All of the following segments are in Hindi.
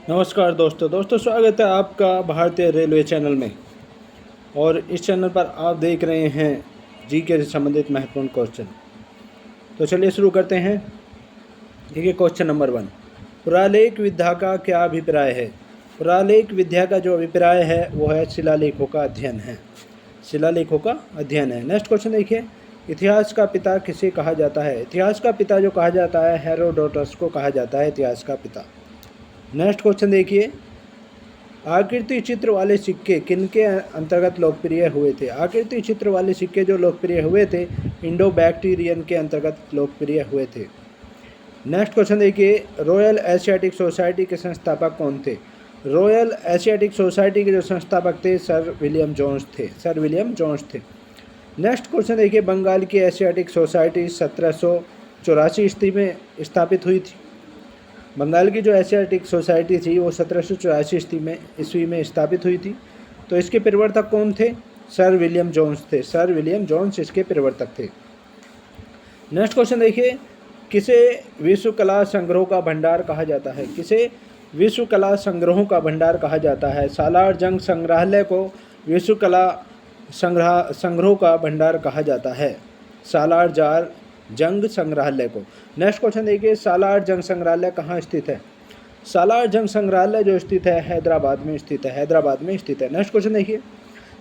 नमस्कार दोस्तों स्वागत है आपका भारतीय रेलवे चैनल में। और इस चैनल पर आप देख रहे हैं जीके से संबंधित महत्वपूर्ण क्वेश्चन। तो चलिए शुरू करते हैं। देखिए क्वेश्चन नंबर 1, पुरालेख विद्या का क्या अभिप्राय है। पुरालेख विद्या का जो अभिप्राय है वो है शिलालेखों का अध्ययन है। शिलालेखों का अध्ययन है। नेक्स्ट क्वेश्चन देखिए, इतिहास का पिता किसे कहा जाता है। इतिहास का पिता जो कहा जाता है हेरोडोटस को कहा जाता है इतिहास का पिता। नेक्स्ट क्वेश्चन देखिए, आकृति चित्र वाले सिक्के किनके अंतर्गत लोकप्रिय हुए थे। आकृति चित्र वाले सिक्के जो लोकप्रिय हुए थे इंडो बैक्टीरियन के अंतर्गत लोकप्रिय हुए थे। नेक्स्ट क्वेश्चन देखिए, रॉयल एशियाटिक सोसाइटी के संस्थापक कौन थे। रॉयल एशियाटिक सोसाइटी के जो संस्थापक थे सर विलियम जोन्स थे। नेक्स्ट क्वेश्चन देखिए, बंगाल की एशियाटिक सोसाइटी 1784 ईस्वी में स्थापित हुई थी। बंगाल की जो एशियाटिक सोसाइटी थी वो 1784 ईस्वी में स्थापित हुई थी। तो इसके प्रवर्तक कौन थे। सर विलियम जोन्स इसके प्रवर्तक थे। नेक्स्ट क्वेश्चन देखिए, किसे विश्व कला संग्रहों का भंडार कहा जाता है। किसे विश्व कला संग्रहों का भंडार कहा जाता है। सालार जंग संग्रहालय को विश्व कला संग्रहों का भंडार कहा जाता है। सालार जंग संग्रहालय को। नेक्स्ट क्वेश्चन देखिए, सालार जंग संग्रहालय कहाँ स्थित है। सालार जंग संग्रहालय जो स्थित है हैदराबाद में स्थित है। नेक्स्ट क्वेश्चन देखिए,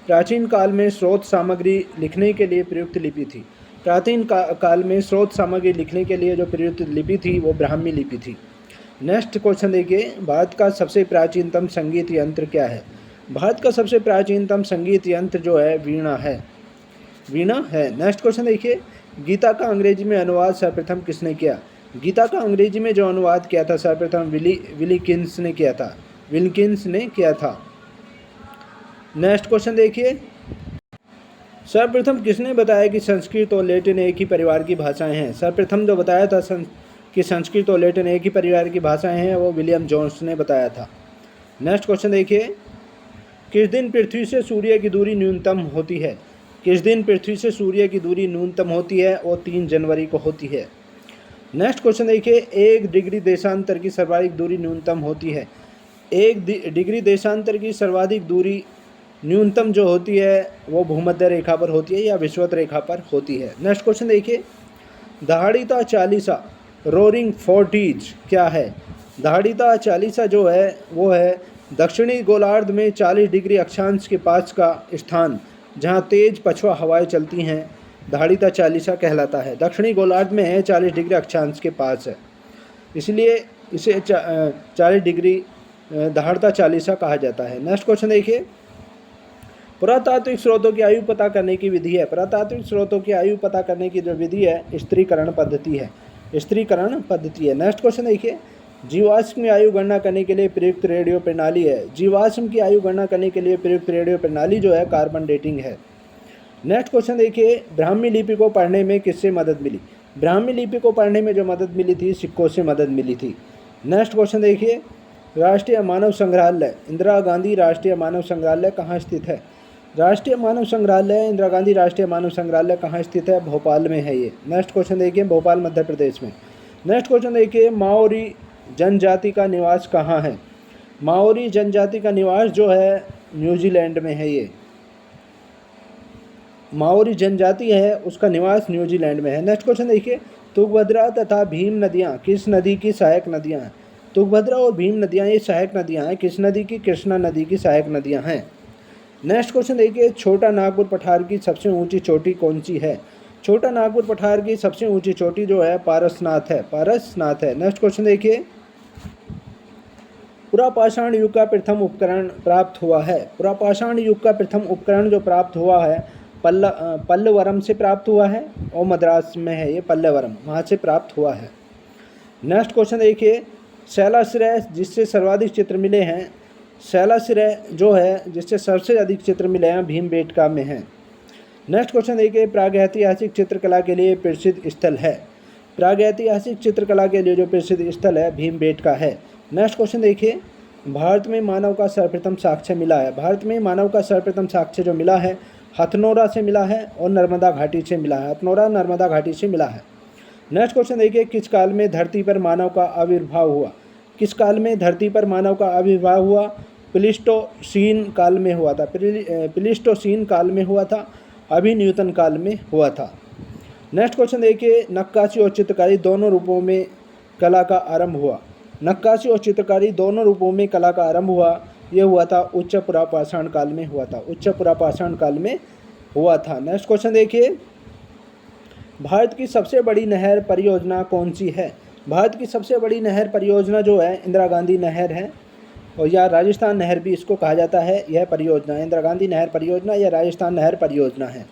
प्राचीन काल में स्रोत सामग्री लिखने के लिए प्रयुक्त लिपि थी। प्राचीन काल में स्रोत सामग्री लिखने के लिए जो प्रयुक्त लिपि थी वो ब्राह्मी लिपि थी। नेक्स्ट क्वेश्चन देखिए, भारत का सबसे प्राचीनतम संगीत यंत्र क्या है। भारत का सबसे प्राचीनतम संगीत यंत्र जो है वीणा है। नेक्स्ट क्वेश्चन देखिए, गीता का अंग्रेजी में अनुवाद सर्वप्रथम किसने किया। गीता का अंग्रेजी में जो अनुवाद किया था सर्वप्रथम विलिकिंस ने किया था। नेक्स्ट क्वेश्चन देखिए, सर्वप्रथम किसने बताया कि संस्कृत और लैटिन एक ही परिवार की भाषाएं हैं। सर्वप्रथम जो बताया था कि संस्कृत और लैटिन एक ही परिवार की भाषाएं हैं वो विलियम जोन्स ने बताया था। नेक्स्ट क्वेश्चन देखिए, किस दिन पृथ्वी से सूर्य की दूरी न्यूनतम होती है। किस दिन पृथ्वी से सूर्य की दूरी न्यूनतम होती है और 3 जनवरी को होती है। नेक्स्ट क्वेश्चन देखिए, 1 डिग्री देशांतर की सर्वाधिक दूरी न्यूनतम होती है। 1 डिग्री देशांतर की सर्वाधिक दूरी न्यूनतम जो होती है वो भूमध्य रेखा पर होती है या विषुवत रेखा पर होती है। नेक्स्ट क्वेश्चन देखिए, दहाड़ीता चालीसा रोरिंग फोर्टीज क्या है। दहाड़ीता चालीसा जो है वो है दक्षिणी गोलार्ध में 40 डिग्री अक्षांश के पास का स्थान जहाँ तेज पछुआ हवाएं चलती हैं दहाड़ीता चालीसा कहलाता है। दक्षिणी गोलार्ध में है 40 डिग्री अक्षांश के पास है, इसलिए इसे 40 डिग्री दहाड़ता चालीसा कहा जाता है। नेक्स्ट क्वेश्चन देखिए, पुरातात्विक स्रोतों की आयु पता करने की विधि है। पुरातात्विक स्रोतों की आयु पता करने की जो विधि है स्त्रीकरण पद्धति है। नेक्स्ट क्वेश्चन देखिए, जीवाश्म की आयु गणना करने के लिए प्रयुक्त रेडियो प्रणाली है। जीवाश्म की आयु गणना करने के लिए प्रयुक्त रेडियो प्रणाली जो है कार्बन डेटिंग है। नेक्स्ट क्वेश्चन देखिए, ब्राह्मी लिपि को पढ़ने में किससे मदद मिली। ब्राह्मी लिपि को पढ़ने में जो मदद मिली थी सिक्कों से मदद मिली थी। नेक्स्ट क्वेश्चन देखिए, राष्ट्रीय मानव संग्रहालय इंदिरा गांधी राष्ट्रीय मानव संग्रहालय कहाँ स्थित है। राष्ट्रीय मानव संग्रहालय इंदिरा गांधी राष्ट्रीय मानव संग्रहालय कहाँ स्थित है, भोपाल में है ये। नेक्स्ट क्वेश्चन देखिए, भोपाल मध्य प्रदेश में। नेक्स्ट क्वेश्चन देखिए, माओरी जनजाति का निवास कहाँ है। माओरी जनजाति का निवास जो है न्यूजीलैंड में है। ये माओरी जनजाति है उसका निवास न्यूजीलैंड में है। नेक्स्ट क्वेश्चन देखिए, तुंगभद्रा तथा भीम नदियाँ किस नदी की सहायक नदियाँ हैं। तुंगभद्रा और भीम नदियाँ ये सहायक नदियाँ हैं किस नदी की, कृष्णा नदी की सहायक नदियाँ हैं। नेक्स्ट क्वेश्चन देखिए, छोटा नागपुर पठार की सबसे ऊंची चोटी कौन सी है। छोटा नागपुर पठार की सबसे ऊंची चोटी जो है पारसनाथ है। नेक्स्ट क्वेश्चन देखिए, पुरापाषाण युग का प्रथम उपकरण प्राप्त हुआ है। पुरापाषाण युग का प्रथम उपकरण जो प्राप्त हुआ है पल्लवरम से प्राप्त हुआ है और मद्रास में है ये पल्लवरम, वहाँ से प्राप्त हुआ है। नेक्स्ट क्वेश्चन देखिए, शैलाश्रय जिससे सर्वाधिक चित्र मिले हैं, शैलाश्रय जो है जिससे सबसे अधिक चित्र मिले हैं भीमबेटका में है। नेक्स्ट क्वेश्चन देखिए, प्रागैतिहासिक चित्रकला के लिए प्रसिद्ध स्थल है। प्रागैतिहासिक चित्रकला के लिए जो प्रसिद्ध स्थल है भीमबेटका है। नेक्स्ट क्वेश्चन देखिए, भारत में मानव का सर्वप्रथम साक्ष्य मिला है। भारत में मानव का सर्वप्रथम साक्ष्य जो मिला है हथनोरा से मिला है और नर्मदा घाटी से मिला है। नेक्स्ट क्वेश्चन देखिए, किस काल में धरती पर मानव का आविर्भाव हुआ। किस काल में धरती पर मानव का आविर्भाव हुआ? प्लीस्टोसीन काल में हुआ था। प्लीस्टोसीन काल में हुआ था, अभी न्यूटन काल में हुआ था। नेक्स्ट क्वेश्चन देखिए, नक्काशी और चित्रकारी दोनों रूपों में कला का आरंभ हुआ। नक्काशी और चित्रकारी दोनों रूपों में कला का आरंभ हुआ, ये हुआ था उच्च पुरापाषाण काल में हुआ था। उच्च पुरापाषाण काल में हुआ था। नेक्स्ट क्वेश्चन देखिए, भारत की सबसे बड़ी नहर परियोजना कौन सी है? भारत की सबसे बड़ी नहर परियोजना जो है इंदिरा गांधी नहर है, और या राजस्थान नहर भी इसको कहा जाता है। यह परियोजना इंदिरा गांधी नहर परियोजना या राजस्थान नहर परियोजना है।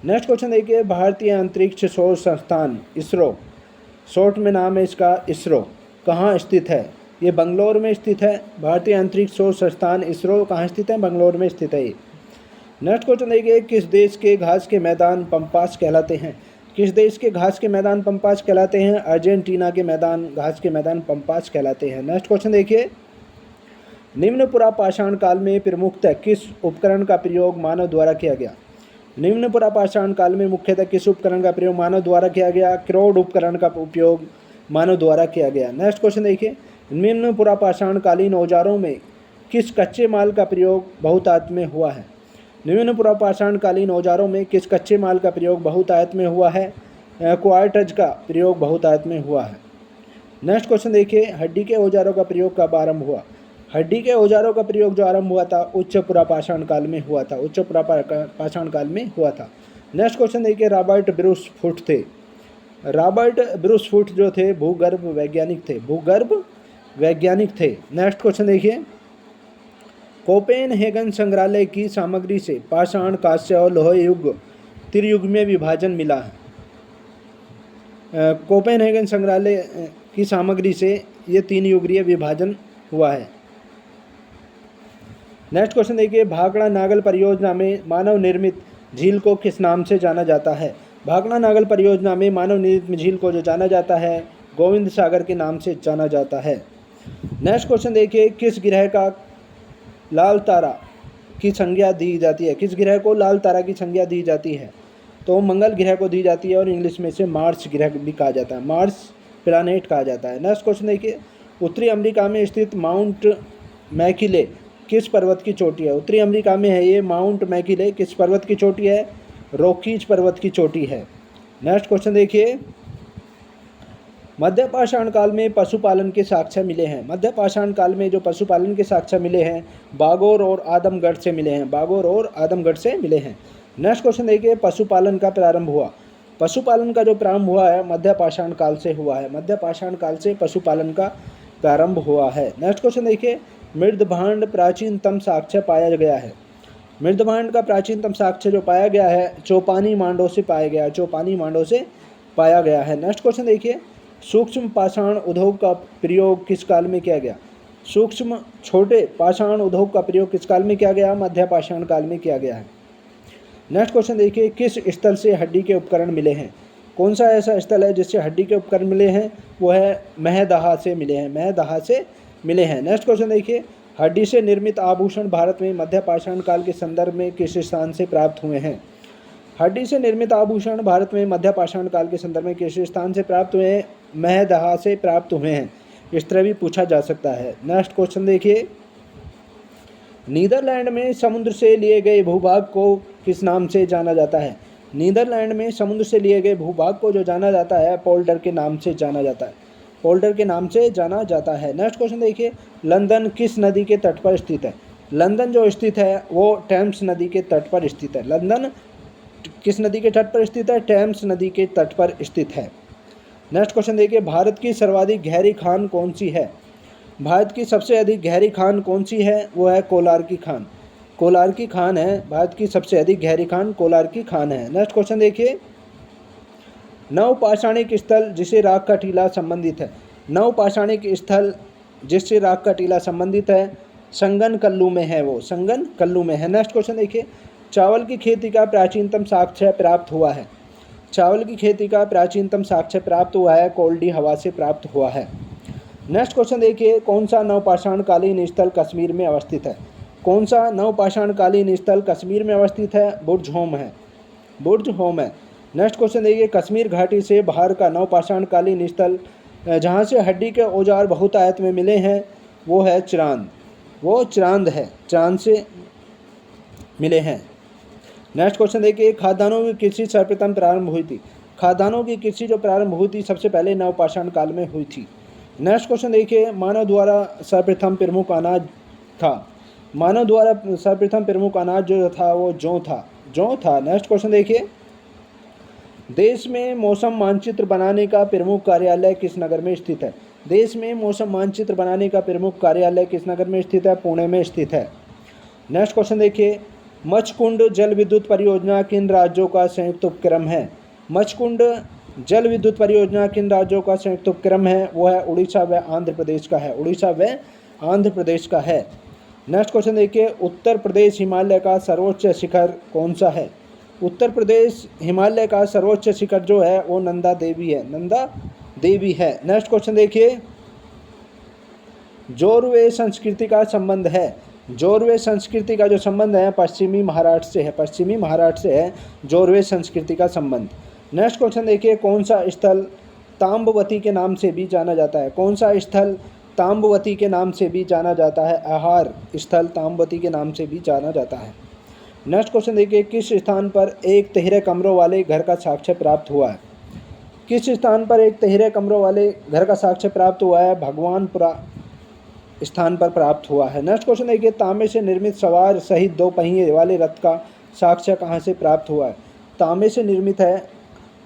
नेक्स्ट क्वेश्चन देखिए, भारतीय अंतरिक्ष शोध संस्थान इसरो, शॉर्ट में नाम है इसका इसरो, कहाँ स्थित है? ये बंगलौर में स्थित है। भारतीय अंतरिक्ष शोध संस्थान इसरो कहाँ स्थित है? बंगलौर में स्थित है ये। नेक्स्ट क्वेश्चन देखिए, किस देश के घास के मैदान पम्पास कहलाते हैं? किस देश के घास के मैदान पम्पास कहलाते हैं? अर्जेंटीना के मैदान घास के मैदान पम्पास कहलाते हैं। नेक्स्ट क्वेश्चन देखिए, निम्न पुरापाषाण काल में प्रमुखतः किस उपकरण का प्रयोग मानव द्वारा किया गया? निम्न पुरापाषाण काल में मुख्यतः किस उपकरण का प्रयोग मानव द्वारा किया गया? क्रोड उपकरण का उपयोग मानव द्वारा किया गया। नेक्स्ट क्वेश्चन देखिए, निम्न पुरापाषाण कालीन औजारों में किस कच्चे माल का प्रयोग बहुतायत में हुआ है? निम्न पुरापाषाण कालीन औजारों में किस कच्चे माल का प्रयोग बहुतायत में हुआ है? क्वार्ट्ज का प्रयोग बहुतायत में हुआ है। नेक्स्ट क्वेश्चन देखिए, हड्डी के औजारों का प्रयोग कब आरंभ हुआ? हड्डी के औजारों का प्रयोग जो आरंभ हुआ था उच्च पुरापाषाण काल में हुआ था। उच्च पुरापाषाण काल में हुआ था। नेक्स्ट क्वेश्चन देखिए, रॉबर्ट ब्रूस फुट थे। रॉबर्ट ब्रूस फुट जो थे भूगर्भ वैज्ञानिक थे। भूगर्भ वैज्ञानिक थे। नेक्स्ट क्वेश्चन देखिए, कोपेनहेगन संग्रहालय की सामग्री से पाषाण, कांस्य और लोह युग त्रियुग में विभाजन मिला है। कोपेनहेगन संग्रहालय की सामग्री से ये 3 युगीय विभाजन हुआ है। नेक्स्ट क्वेश्चन देखिए, भाखड़ा नागल परियोजना में मानव निर्मित झील को किस नाम से जाना जाता है? भाखड़ा नागल परियोजना में मानव निर्मित झील को जो जाना जाता है गोविंद सागर के नाम से जाना जाता है। नेक्स्ट क्वेश्चन देखिए, किस ग्रह का लाल तारा की संज्ञा दी जाती है? किस ग्रह को लाल तारा की संज्ञा दी जाती है? तो मंगल ग्रह को दी जाती है, और इंग्लिश में से मार्स ग्रह भी कहा जाता है, मार्स प्लैनेट कहा जाता है। नेक्स्ट क्वेश्चन देखिए, उत्तरी अमेरिका में स्थित माउंट मैकिले किस पर्वत की चोटी है? उत्तरी अमेरिका में है ये माउंट मैकिले, किस पर्वत की चोटी है? रॉकीज पर्वत की चोटी है। नेक्स्ट क्वेश्चन देखिए, मध्यपाषाण काल में पशुपालन के साक्ष्य मिले हैं। मध्यपाषाण काल में जो पशुपालन के साक्ष्य मिले हैं बागोर और आदमगढ़ से मिले हैं। बागोर और आदमगढ़ से मिले हैं। नेक्स्ट क्वेश्चन देखिए, पशुपालन का प्रारंभ हुआ। पशुपालन का जो प्रारंभ हुआ है मध्यपाषाण काल से हुआ है। मध्यपाषाण काल से पशुपालन का प्रारंभ हुआ है। नेक्स्ट क्वेश्चन देखिए, मृदभांड प्राचीनतम साक्ष्य पाया गया है। मृदभांड का प्राचीनतम साक्ष्य जो पाया गया है चौपानी मांडो से पाया गया है। चौपानी मांडो से पाया गया है। नेक्स्ट क्वेश्चन देखिए, सूक्ष्म पाषाण उद्योग का प्रयोग किस काल में किया गया? सूक्ष्म छोटे पाषाण उद्योग का प्रयोग किस काल में किया गया? मध्यपाषाण काल में किया गया है। नेक्स्ट क्वेश्चन देखिए, किस स्थल से हड्डी के उपकरण मिले हैं? कौन सा ऐसा स्थल है जिससे हड्डी के उपकरण मिले हैं? वो है महदहा से मिले हैं। महदहा से मिले हैं। नेक्स्ट क्वेश्चन देखिए, हड्डी से निर्मित आभूषण भारत में मध्यपाषाण काल के संदर्भ में किस स्थान से प्राप्त हुए हैं? हड्डी से निर्मित आभूषण भारत में मध्यपाषाण काल के संदर्भ में किस स्थान से प्राप्त हुए हैं? महदहा से प्राप्त हुए हैं। इस तरह भी पूछा जा सकता है। नेक्स्ट क्वेश्चन देखिए, नीदरलैंड में समुद्र से लिए गए भूभाग को किस नाम से जाना जाता है? नीदरलैंड में समुद्र से लिए गए भूभाग को जो जाना जाता है पोल्डर के नाम से जाना जाता है। पोल्डर के नाम से जाना जाता है। नेक्स्ट क्वेश्चन देखिए, लंदन किस नदी के तट पर स्थित है? लंदन जो स्थित है वो टेम्स नदी के तट पर स्थित है। लंदन किस नदी के तट पर स्थित है? टेम्स नदी के तट पर स्थित है। नेक्स्ट क्वेश्चन देखिए, भारत की सर्वाधिक गहरी खान कौन सी है? भारत की सबसे अधिक गहरी खान कौन सी है? वो है कोलार की खान। कोलार की खान है भारत की सबसे अधिक गहरी खान, कोलार की खान है। नेक्स्ट क्वेश्चन देखिए, नवपाषाणिक स्थल जिसे राग का टीला संबंधित है। नवपाषाणिक स्थल जिससे राग का टीला संबंधित है संगन कल्लू में है, वो संगन कल्लू में है। नेक्स्ट क्वेश्चन देखिए, चावल की खेती का प्राचीनतम साक्ष्य प्राप्त हुआ है। चावल की खेती का प्राचीनतम साक्ष्य प्राप्त हुआ है कोल्डी हवा से प्राप्त हुआ है। नेक्स्ट क्वेश्चन देखिए, कौन सा नवपाषाण कालीन स्थल कश्मीर में अवस्थित है? कौन सा नवपाषाण कालीन स्थल कश्मीर में अवस्थित है? बुर्ज होम है। बुर्ज होम है। नेक्स्ट क्वेश्चन देखिए, कश्मीर घाटी से बाहर का नवपाषाण कालीन स्थल जहाँ से हड्डी के औजार बहुतायत में मिले हैं वो है चिरांद, वो चिरांद है, चांद से मिले हैं। नेक्स्ट क्वेश्चन देखिए, खाद्यान्नों की कृषि सर्वप्रथम प्रारंभ हुई थी। खाद्यान्नों की कृषि जो प्रारंभ हुई थी सबसे पहले नवपाषाण काल में हुई थी। नेक्स्ट क्वेश्चन देखिए, मानव द्वारा सर्वप्रथम प्रमुख अनाज था। मानव द्वारा सर्वप्रथम प्रमुख अनाज जो था वो जौ था, जौ था। नेक्स्ट क्वेश्चन देखिए, देश में मौसम मानचित्र बनाने का प्रमुख कार्यालय किस नगर में स्थित है। देश में मौसम मानचित्र बनाने का प्रमुख कार्यालय किस नगर में स्थित है, पुणे में स्थित है। नेक्स्ट क्वेश्चन देखिए, मचकुंड जल विद्युत परियोजना किन राज्यों का संयुक्त उपक्रम है। मचकुंड जल विद्युत परियोजना किन राज्यों का संयुक्त उपक्रम है, वो है उड़ीसा व आंध्र प्रदेश का है, उड़ीसा व आंध्र प्रदेश का है। नेक्स्ट क्वेश्चन देखिए, उत्तर प्रदेश हिमालय का सर्वोच्च शिखर कौन सा है। उत्तर प्रदेश हिमालय का सर्वोच्च शिखर जो है वो नंदा देवी है, नंदा देवी है। नेक्स्ट क्वेश्चन देखिए, जोरवे संस्कृति का संबंध है। जोरवे संस्कृति का जो संबंध है पश्चिमी महाराष्ट्र से है, पश्चिमी महाराष्ट्र से है जोरवे संस्कृति का संबंध। नेक्स्ट क्वेश्चन देखिए, कौन सा स्थल ताम्बवती के नाम से भी जाना जाता है। कौन सा स्थल ताम्बवती के नाम से भी जाना जाता है। आहार स्थल ताम्बवती के नाम से भी जाना जाता है। नेक्स्ट क्वेश्चन देखिए, किस स्थान पर एक तिहरे कमरों वाले घर का साक्ष्य प्राप्त हुआ है। किस स्थान पर एक तिहरे कमरों वाले घर का साक्ष्य प्राप्त हुआ है, भगवानपुरा स्थान पर प्राप्त हुआ है। नेक्स्ट क्वेश्चन देखिए, तांबे से निर्मित सवार सहित 2 पहिए वाले रथ का साक्ष्य कहाँ से प्राप्त हुआ है। तांबे से निर्मित है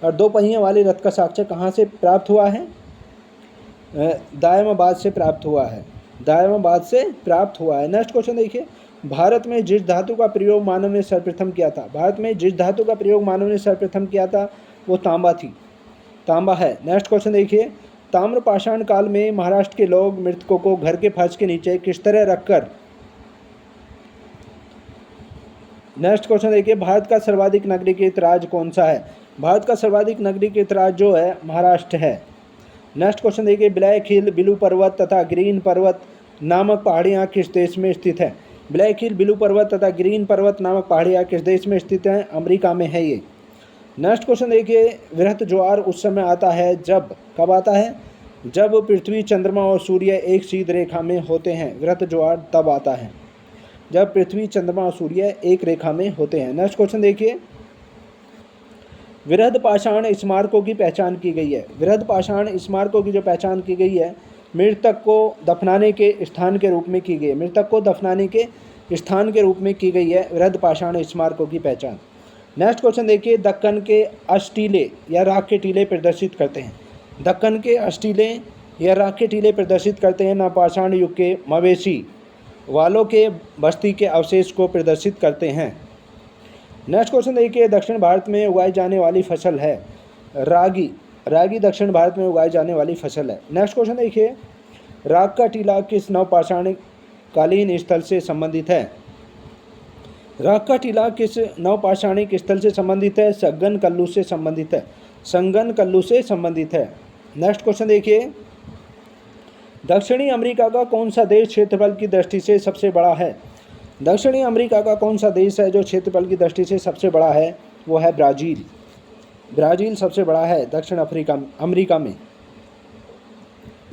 और 2 पहिए वाले रथ का साक्ष्य कहाँ से प्राप्त हुआ है, दायमाबाद से प्राप्त हुआ है, दायमाबाद से प्राप्त हुआ है। नेक्स्ट क्वेश्चन देखिए, भारत में जिस धातु का प्रयोग मानव ने सर्वप्रथम किया था। भारत में जिस धातु का प्रयोग मानव ने सर्वप्रथम किया था वो तांबा थी, तांबा है। नेक्स्ट क्वेश्चन देखिए, ताम्रपाषाण काल में महाराष्ट्र के लोग मृतकों को घर के फर्श के नीचे किस तरह रखकर। नेक्स्ट क्वेश्चन देखिए, भारत का सर्वाधिक नगरीकृत राज्य कौन सा है। भारत का सर्वाधिक नगरीकृत राज्य जो है महाराष्ट्र है। नेक्स्ट क्वेश्चन देखिए, ब्लैक हिल, बिलू पर्वत तथा ग्रीन पर्वत नामक पहाड़ियाँ किस देश में स्थित है। ब्लैक हिल, बिलू पर्वत तथा ग्रीन पर्वत नामक पहाड़ियाँ किस देश में स्थित हैं, अमेरिका में है ये। नेक्स्ट क्वेश्चन देखिए, वृहत ज्वार उस समय आता है जब, कब आता है, जब पृथ्वी, चंद्रमा और सूर्य एक सीधी रेखा में होते हैं। वृहत ज्वार तब आता है जब पृथ्वी, चंद्रमा और सूर्य एक रेखा में होते हैं। नेक्स्ट क्वेश्चन देखिए, वृहद पाषाण स्मारकों की पहचान की गई है। वृहद पाषाण स्मारकों की जो पहचान की गई है मृतक को दफनाने के स्थान के रूप में की गई है, मृतक को दफनाने के स्थान के रूप में की गई है वृहद पाषाण स्मारकों की पहचान। नेक्स्ट क्वेश्चन देखिए, दक्कन के अष्टीले या राख के टीले प्रदर्शित करते हैं। दक्कन के अष्टीले या राख के टीले प्रदर्शित करते हैं नवपाषाण युग के मवेशी वालों के बस्ती के अवशेष को प्रदर्शित करते हैं। नेक्स्ट क्वेश्चन देखिए, दक्षिण भारत में उगाई जाने वाली फसल है रागी। रागी दक्षिण भारत में उगाई जाने वाली फसल है। नेक्स्ट क्वेश्चन देखिए, राग का टीला किस नवपाषाण कालीन स्थल से संबंधित है। राग का टीला किस नवपाषाणिक स्थल से संबंधित है, संगन कल्लू से संबंधित है, संगन कल्लू से संबंधित है। नेक्स्ट क्वेश्चन देखिए, दक्षिणी अमेरिका का कौन सा देश क्षेत्रफल की दृष्टि से सबसे बड़ा है। दक्षिणी अमेरिका का कौन सा देश है जो क्षेत्रफल की दृष्टि से सबसे बड़ा है, वो है ब्राज़ील। ब्राज़ील सबसे बड़ा है दक्षिण अमेरिका में।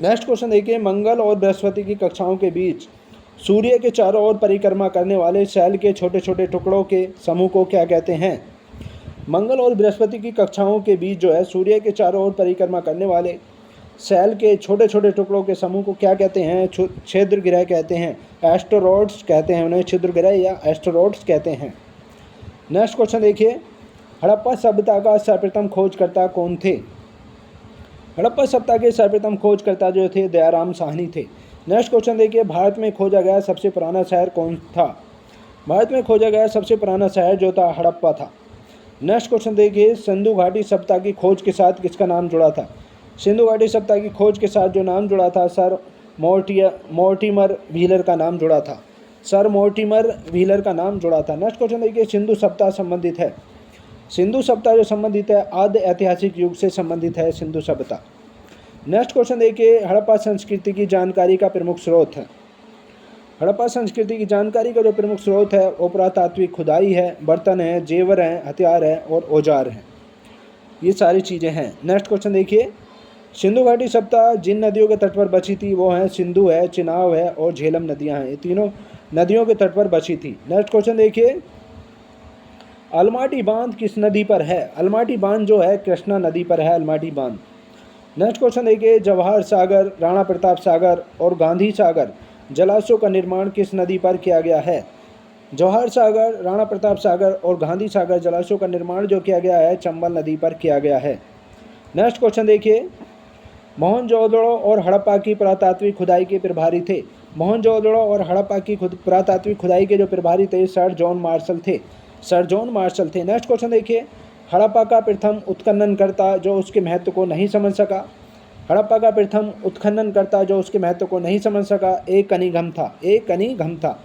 नेक्स्ट क्वेश्चन देखिए, मंगल और बृहस्पति की कक्षाओं के बीच सूर्य के चारों ओर परिक्रमा करने वाले शैल के छोटे छोटे टुकड़ों के समूह को क्या कहते हैं। मंगल और बृहस्पति की कक्षाओं के बीच जो है सूर्य के चारों ओर परिक्रमा करने वाले शैल के छोटे छोटे टुकड़ों के समूह को क्या कहते हैं, छिद्र ग्रह कहते हैं, एस्टेरॉइड्स कहते हैं उन्हें, छिद्र ग्रह या एस्टेरॉइड्स कहते हैं। नेक्स्ट क्वेश्चन देखिए, हड़प्पा सभ्यता का सर्वप्रथम खोजकर्ता कौन थे। हड़प्पा सभ्यता के सर्वप्रथम खोजकर्ता जो थे दयाराम साहनी थे। नेक्स्ट क्वेश्चन देखिए, भारत में खोजा गया सबसे पुराना शहर कौन था। भारत में खोजा गया सबसे पुराना शहर जो था हड़प्पा था। नेक्स्ट क्वेश्चन देखिए, सिंधु घाटी सभ्यता की खोज के साथ किसका नाम जुड़ा था। सिंधु घाटी सभ्यता की खोज के साथ जो नाम जुड़ा था सर मोर्टिमर व्हीलर का नाम जुड़ा था, सर मोर्टिमर व्हीलर का नाम जुड़ा था। नेक्स्ट क्वेश्चन देखिए, सिंधु सभ्यता संबंधित है, सिंधु सभ्यता जो संबंधित है आद्य ऐतिहासिक युग से संबंधित है सिंधु सभ्यता। नेक्स्ट क्वेश्चन देखिए, हड़प्पा संस्कृति की जानकारी का प्रमुख स्रोत है। हड़प्पा संस्कृति की जानकारी का जो प्रमुख स्रोत है वो पुरातात्विक खुदाई है, बर्तन है, जेवर हैं, हथियार है और औजार हैं, ये सारी चीज़ें हैं। नेक्स्ट क्वेश्चन देखिए, सिंधु घाटी सभ्यता जिन नदियों के तट पर बची थी वो हैं सिंधु है, चिनाब है और झेलम नदियां हैं। ये तीनों नदियों के तट पर बची थी। नेक्स्ट क्वेश्चन देखिए, अलमाटी बांध किस नदी पर है? अलमाटी बांध जो है कृष्णा नदी पर है अलमाटी बांध। नेक्स्ट क्वेश्चन देखिए, जवाहर सागर, राणा प्रताप सागर और गांधी सागर जलाशयों का निर्माण किस नदी पर किया गया है? जवाहर सागर, राणा प्रताप सागर और गांधी सागर जलाशयों का निर्माण जो किया गया है चंबल नदी पर किया गया है। नेक्स्ट क्वेश्चन देखिए, मोहनजोदड़ो और हड़प्पा की पुरातात्विक खुदाई के प्रभारी थे। मोहनजोदड़ो और हड़प्पा की पुरातात्विक खुदाई के जो प्रभारी थे सर जॉन मार्शल थे। सर जॉन मार्शल थे। नेक्स्ट क्वेश्चन देखिए, हड़प्पा का प्रथम उत्खननकर्ता जो उसके महत्व को नहीं समझ सका। हड़प्पा का प्रथम उत्खननकर्ता जो उसके महत्व को नहीं समझ सका ए कनिघम था। ए कनिघम था।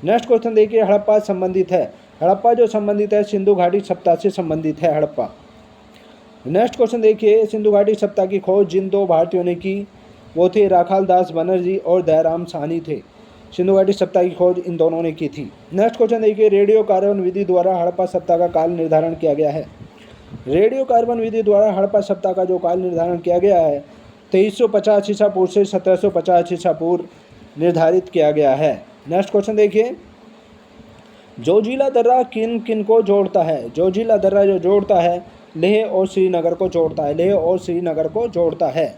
नेक्स्ट क्वेश्चन देखिए, हड़प्पा संबंधित है। हड़प्पा जो संबंधित है सिंधु घाटी सभ्यता से संबंधित है हड़प्पा। नेक्स्ट क्वेश्चन देखिए, सिंधु घाटी सभ्यता की खोज जिन दो भारतीयों ने की वो थे राखाल दास बनर्जी और दयाराम साहनी थे। सिंधु घाटी सभ्यता की खोज इन दोनों ने की थी। नेक्स्ट क्वेश्चन देखिए, रेडियो कार्बन विधि द्वारा हड़प्पा सभ्यता का काल निर्धारण किया गया है। रेडियो कार्बन विधि द्वारा हड़प्पा सभ्यता का जो काल निर्धारण किया गया है 2350 ईसा पूर्व से 1750 ईसा पूर्व निर्धारित किया गया है। नेक्स्ट क्वेश्चन देखिए, जोजिला दर्रा किन किन को जोड़ता है? जोजिला दर्रा जो जोड़ता है लेह और श्रीनगर को जोड़ता है। लेह और श्रीनगर को जोड़ता है।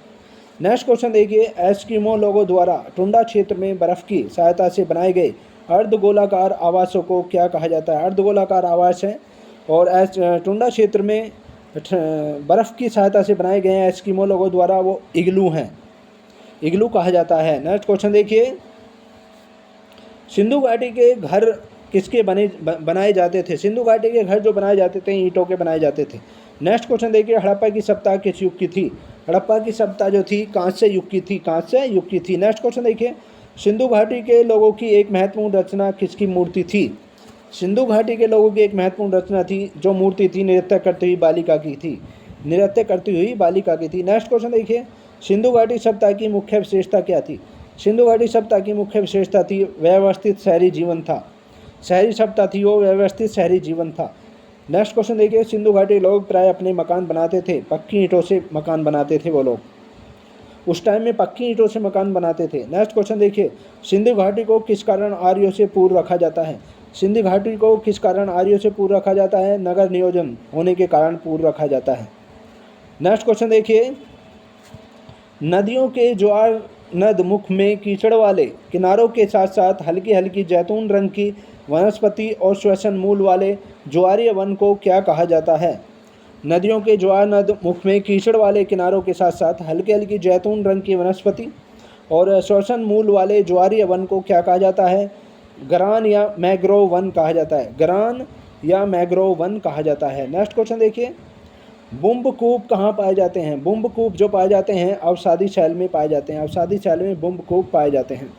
नेक्स्ट क्वेश्चन देखिए, एस्किमो लोगों द्वारा टुंडा क्षेत्र में बर्फ की सहायता से बनाए गए अर्धगोलाकार आवासों को क्या कहा जाता है? अर्धगोलाकार आवास है और टुंडा क्षेत्र में बर्फ की सहायता से बनाए गए हैं एस्किमो लोगों द्वारा वो इग्लू हैं। इग्लू कहा जाता है। नेक्स्ट क्वेश्चन देखिए, सिंधु घाटी के घर किसके बनाए जाते थे? सिंधु घाटी के घर जो बनाए जाते थे ईंटों के बनाए जाते थे। नेक्स्ट क्वेश्चन देखिए, हड़प्पा की सभ्यता किस युग की थी? हड़प्पा की सभ्यता जो थी कांस्य युग की थी। कांस्य युग की थी। नेक्स्ट क्वेश्चन देखिए, सिंधु घाटी के लोगों की एक महत्वपूर्ण रचना किसकी मूर्ति थी? सिंधु घाटी के लोगों की एक महत्वपूर्ण रचना थी जो मूर्ति थी नृत्य करती हुई बालिका की थी। नृत्य करती हुई बालिका की थी। नेक्स्ट क्वेश्चन देखिए, सिंधु घाटी सभ्यता की मुख्य विशेषता क्या थी? सिंधु घाटी सभ्यता की मुख्य विशेषता थी व्यवस्थित शहरी जीवन था। शहरी सभ्यता थी वो, व्यवस्थित शहरी जीवन था। नेक्स्ट क्वेश्चन देखिए, सिंधु घाटी लोग प्राय अपने मकान बनाते थे पक्की ईंटों से मकान बनाते थे। वो लोग उस टाइम में पक्की ईंटों से मकान बनाते थे। नेक्स्ट क्वेश्चन देखिए, सिंधु घाटी को किस कारण आर्यों से पूर्व रखा जाता है? सिंधु घाटी को किस कारण आर्यों से पूर्व रखा जाता है? नगर नियोजन होने के कारण पूर्व रखा जाता है। नेक्स्ट क्वेश्चन देखिए, नदियों के ज्वार नद मुख में कीचड़ वाले किनारों के साथ साथ हल्की हल्की जैतून रंग की वनस्पति और श्वसन मूल वाले ज्वारीय वन को क्या कहा जाता है? नदियों के ज्वार नद मुख में कीचड़ वाले किनारों के साथ साथ हल्की हल्की जैतून रंग की वनस्पति और श्वसन मूल वाले ज्वारीय वन को क्या कहा जाता है? गरान या मैग्रोव वन कहा जाता है। गरान या मैग्रोव वन कहा जाता है। नेक्स्ट क्वेश्चन देखिए, बुम्बकूप कहाँ पाए जाते हैं? बुम्बकूप जो पाए जाते हैं अवसादी शैल में पाए जाते हैं। अवसादी शैल में बुम्बकूप पाए जाते हैं।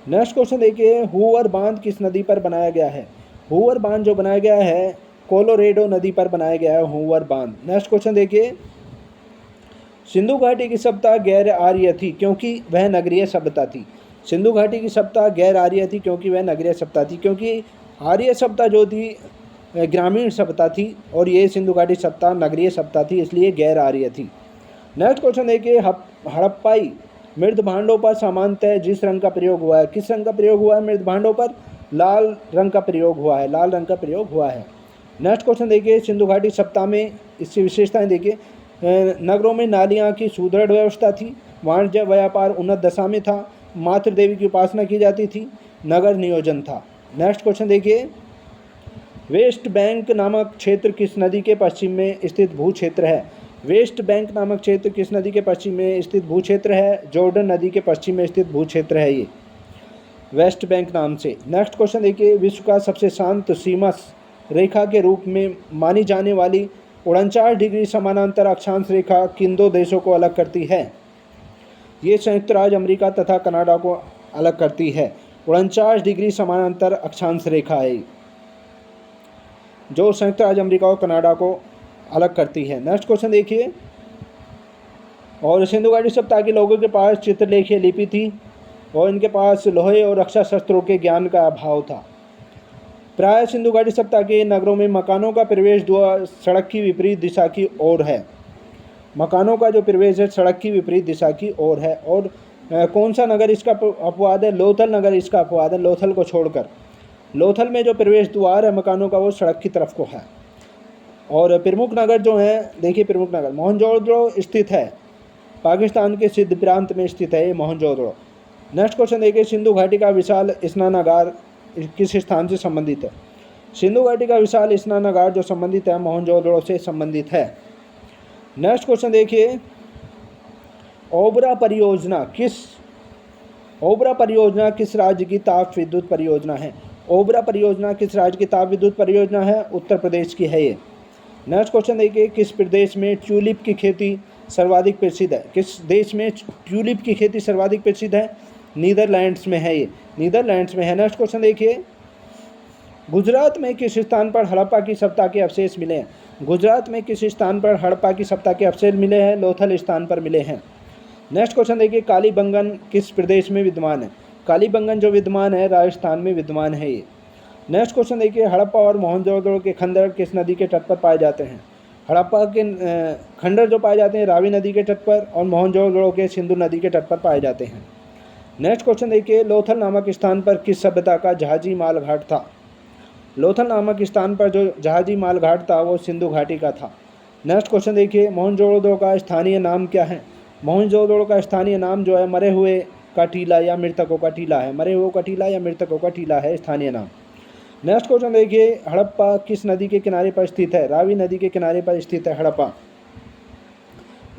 नेक्स्ट क्वेश्चन देखिए, हूवर बांध किस नदी पर बनाया गया है? हूवर बांध जो बनाया गया है कोलोरेडो नदी पर बनाया गया है हूवर बांध। नेक्स्ट क्वेश्चन देखिए, सिंधु घाटी की सभ्यता गैर आर्य थी क्योंकि वह नगरीय सभ्यता थी। सिंधु घाटी की सभ्यता गैर आर्य थी क्योंकि वह नगरीय सभ्यता थी। क्योंकि आर्य सभ्यता जो थी ग्रामीण सभ्यता थी और ये सिंधु घाटी सभ्यता नगरीय सभ्यता थी, इसलिए गैर आर्य थी। नेक्स्ट क्वेश्चन देखिए, हड़प्पाई मृद भांडों पर सामान्यतः जिस रंग का प्रयोग हुआ है, किस रंग का प्रयोग हुआ है मृद भांडों पर? लाल रंग का प्रयोग हुआ है। लाल रंग का प्रयोग हुआ है। नेक्स्ट क्वेश्चन देखिए, सिंधु घाटी सभ्यता में इसकी विशेषताएं देखिए, नगरों में नालियाँ की सुदृढ़ व्यवस्था थी, वाणिज्य व्यापार उन्नत दशा में था, मातृ देवी की उपासना की जाती थी, नगर नियोजन था। नेक्स्ट क्वेश्चन देखिए, वेस्ट बैंक नामक क्षेत्र किस नदी के पश्चिम में स्थित भू क्षेत्र है? वेस्ट बैंक नामक क्षेत्र किस नदी के पश्चिम में स्थित भू क्षेत्र है? जॉर्डन नदी के पश्चिम में स्थित भू क्षेत्र है ये वेस्ट बैंक नाम से। नेक्स्ट क्वेश्चन देखिए, विश्व का सबसे शांत सीमा रेखा के रूप में मानी जाने वाली 49 डिग्री समानांतर अक्षांश रेखा किन दो देशों को अलग करती है? ये संयुक्त राज्य अमेरिका तथा कनाडा को अलग करती है। 49 डिग्री समानांतर अक्षांश रेखा है जो संयुक्त राज्य अमेरिका और कनाडा को अलग करती है। नेक्स्ट क्वेश्चन देखिए, और सिंधु घाटी सभ्यता के लोगों के पास चित्रलेखीय लिपि थी और इनके पास लोहे और रक्षा शस्त्रों के ज्ञान का अभाव था। प्राय सिंधु घाटी सभ्यता के नगरों में मकानों का प्रवेश द्वार सड़क की विपरीत दिशा की ओर है। मकानों का जो प्रवेश है सड़क की विपरीत दिशा की ओर है। और कौन सा नगर इसका अपवाद है? लोथल नगर इसका अपवाद है, लोथल को छोड़कर। लोथल में जो प्रवेश द्वार है मकानों का वो सड़क की तरफ को है। और प्रमुख नगर जो है, देखिए प्रमुख नगर मोहनजोदड़ो स्थित है, पाकिस्तान के सिंध प्रांत में स्थित है ये मोहनजोदड़ो। नेक्स्ट क्वेश्चन देखिए, सिंधु घाटी का विशाल स्नानागार किस स्थान से संबंधित है? सिंधु घाटी का विशाल स्नानागार जो संबंधित है मोहनजोदड़ो से संबंधित है। नेक्स्ट क्वेश्चन देखिए, ओबरा परियोजना किस राज्य की ताप विद्युत परियोजना है? ओबरा परियोजना किस राज्य की ताप विद्युत परियोजना है? उत्तर प्रदेश की है ये। नेक्स्ट क्वेश्चन देखिए, किस प्रदेश में ट्यूलिप की खेती सर्वाधिक प्रसिद्ध है? किस देश में ट्यूलिप की खेती सर्वाधिक प्रसिद्ध है? नीदरलैंड्स में है ये, नीदरलैंड्स में है। नेक्स्ट क्वेश्चन देखिए, गुजरात में किस स्थान पर हड़प्पा की सभ्यता के अवशेष मिले हैं? गुजरात में किस स्थान पर हड़प्पा की सभ्यता के अवशेष मिले हैं? लोथल स्थान पर मिले हैं। नेक्स्ट क्वेश्चन देखिए, कालीबंगन किस प्रदेश में विद्यमान है? कालीबंगन जो विद्यमान है राजस्थान में विद्यमान है ये। नेक्स्ट क्वेश्चन देखिए, हड़प्पा और मोहनजोदड़ो के खंडर किस नदी के तट पर पाए जाते हैं? हड़प्पा के खंडर जो पाए जाते हैं रावी नदी के तट पर, और मोहनजोदड़ो के सिंधु नदी के तट पर पाए जाते हैं। नेक्स्ट क्वेश्चन देखिए, लोथल नामक स्थान पर किस सभ्यता का जहाजी माल घाट था? लोथल नामक स्थान पर जो जहाजी माल घाट था वो सिंधु घाटी का था। नेक्स्ट क्वेश्चन देखिए, मोहनजोदड़ो का स्थानीय नाम क्या है? मोहनजोदड़ो का स्थानीय नाम जो है मरे हुए का टीला या मृतकों का टीला है, मरे हुए का टीला या मृतकों का टीला है स्थानीय नाम। नेक्स्ट क्वेश्चन देखिए, हड़प्पा किस नदी के किनारे पर स्थित है? रावी नदी के किनारे पर स्थित है हड़प्पा।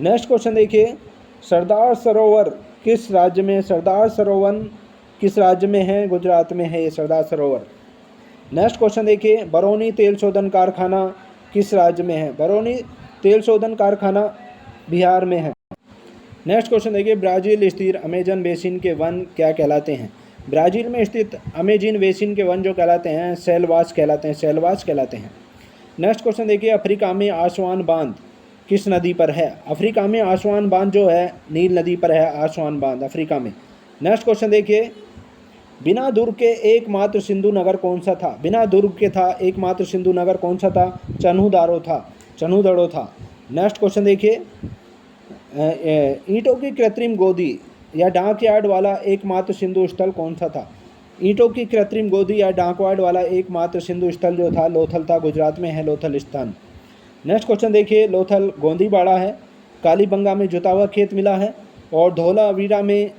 नेक्स्ट क्वेश्चन देखिए, सरदार सरोवर किस राज्य में? सरदार सरोवर किस राज्य में है? गुजरात में है ये सरदार सरोवर। नेक्स्ट क्वेश्चन देखिए, बरौनी तेल शोधन कारखाना किस राज्य में है? बरौनी तेल शोधन कारखाना बिहार में है। नेक्स्ट क्वेश्चन देखिए, ब्राज़ील स्थित अमेजन बेसिन के वन क्या कहलाते हैं? ब्राज़ील में स्थित अमेजन बेसिन के वन जो कहलाते हैं सेलवास कहलाते हैं, सेलवास कहलाते हैं। नेक्स्ट क्वेश्चन देखिए, अफ्रीका में आसवान बांध किस नदी पर है? अफ्रीका में आसवान बांध जो है नील नदी पर है, आसवान बांध अफ्रीका में। नेक्स्ट क्वेश्चन देखिए, बिना दुर्ग के एकमात्र सिंधु नगर कौन सा था? बिना दुर्ग के था एकमात्र सिंधु नगर कौन सा था? चन्हुदारो था, चन्हुदड़ो था। नेक्स्ट क्वेश्चन देखिए, ईंटों की कृत्रिम गोदी या डाक यार्ड वाला एकमात्र सिंधु स्थल कौन सा था? ईंटों की कृत्रिम गोदी या डाक यार्ड वाला एकमात्र सिंधु स्थल जो था लोथल था, गुजरात में है लोथल स्थान। नेक्स्ट क्वेश्चन देखिए, लोथल गोंदीबाड़ा है, कालीबंगा में जुता हुआ खेत मिला है, और धौलावीरा में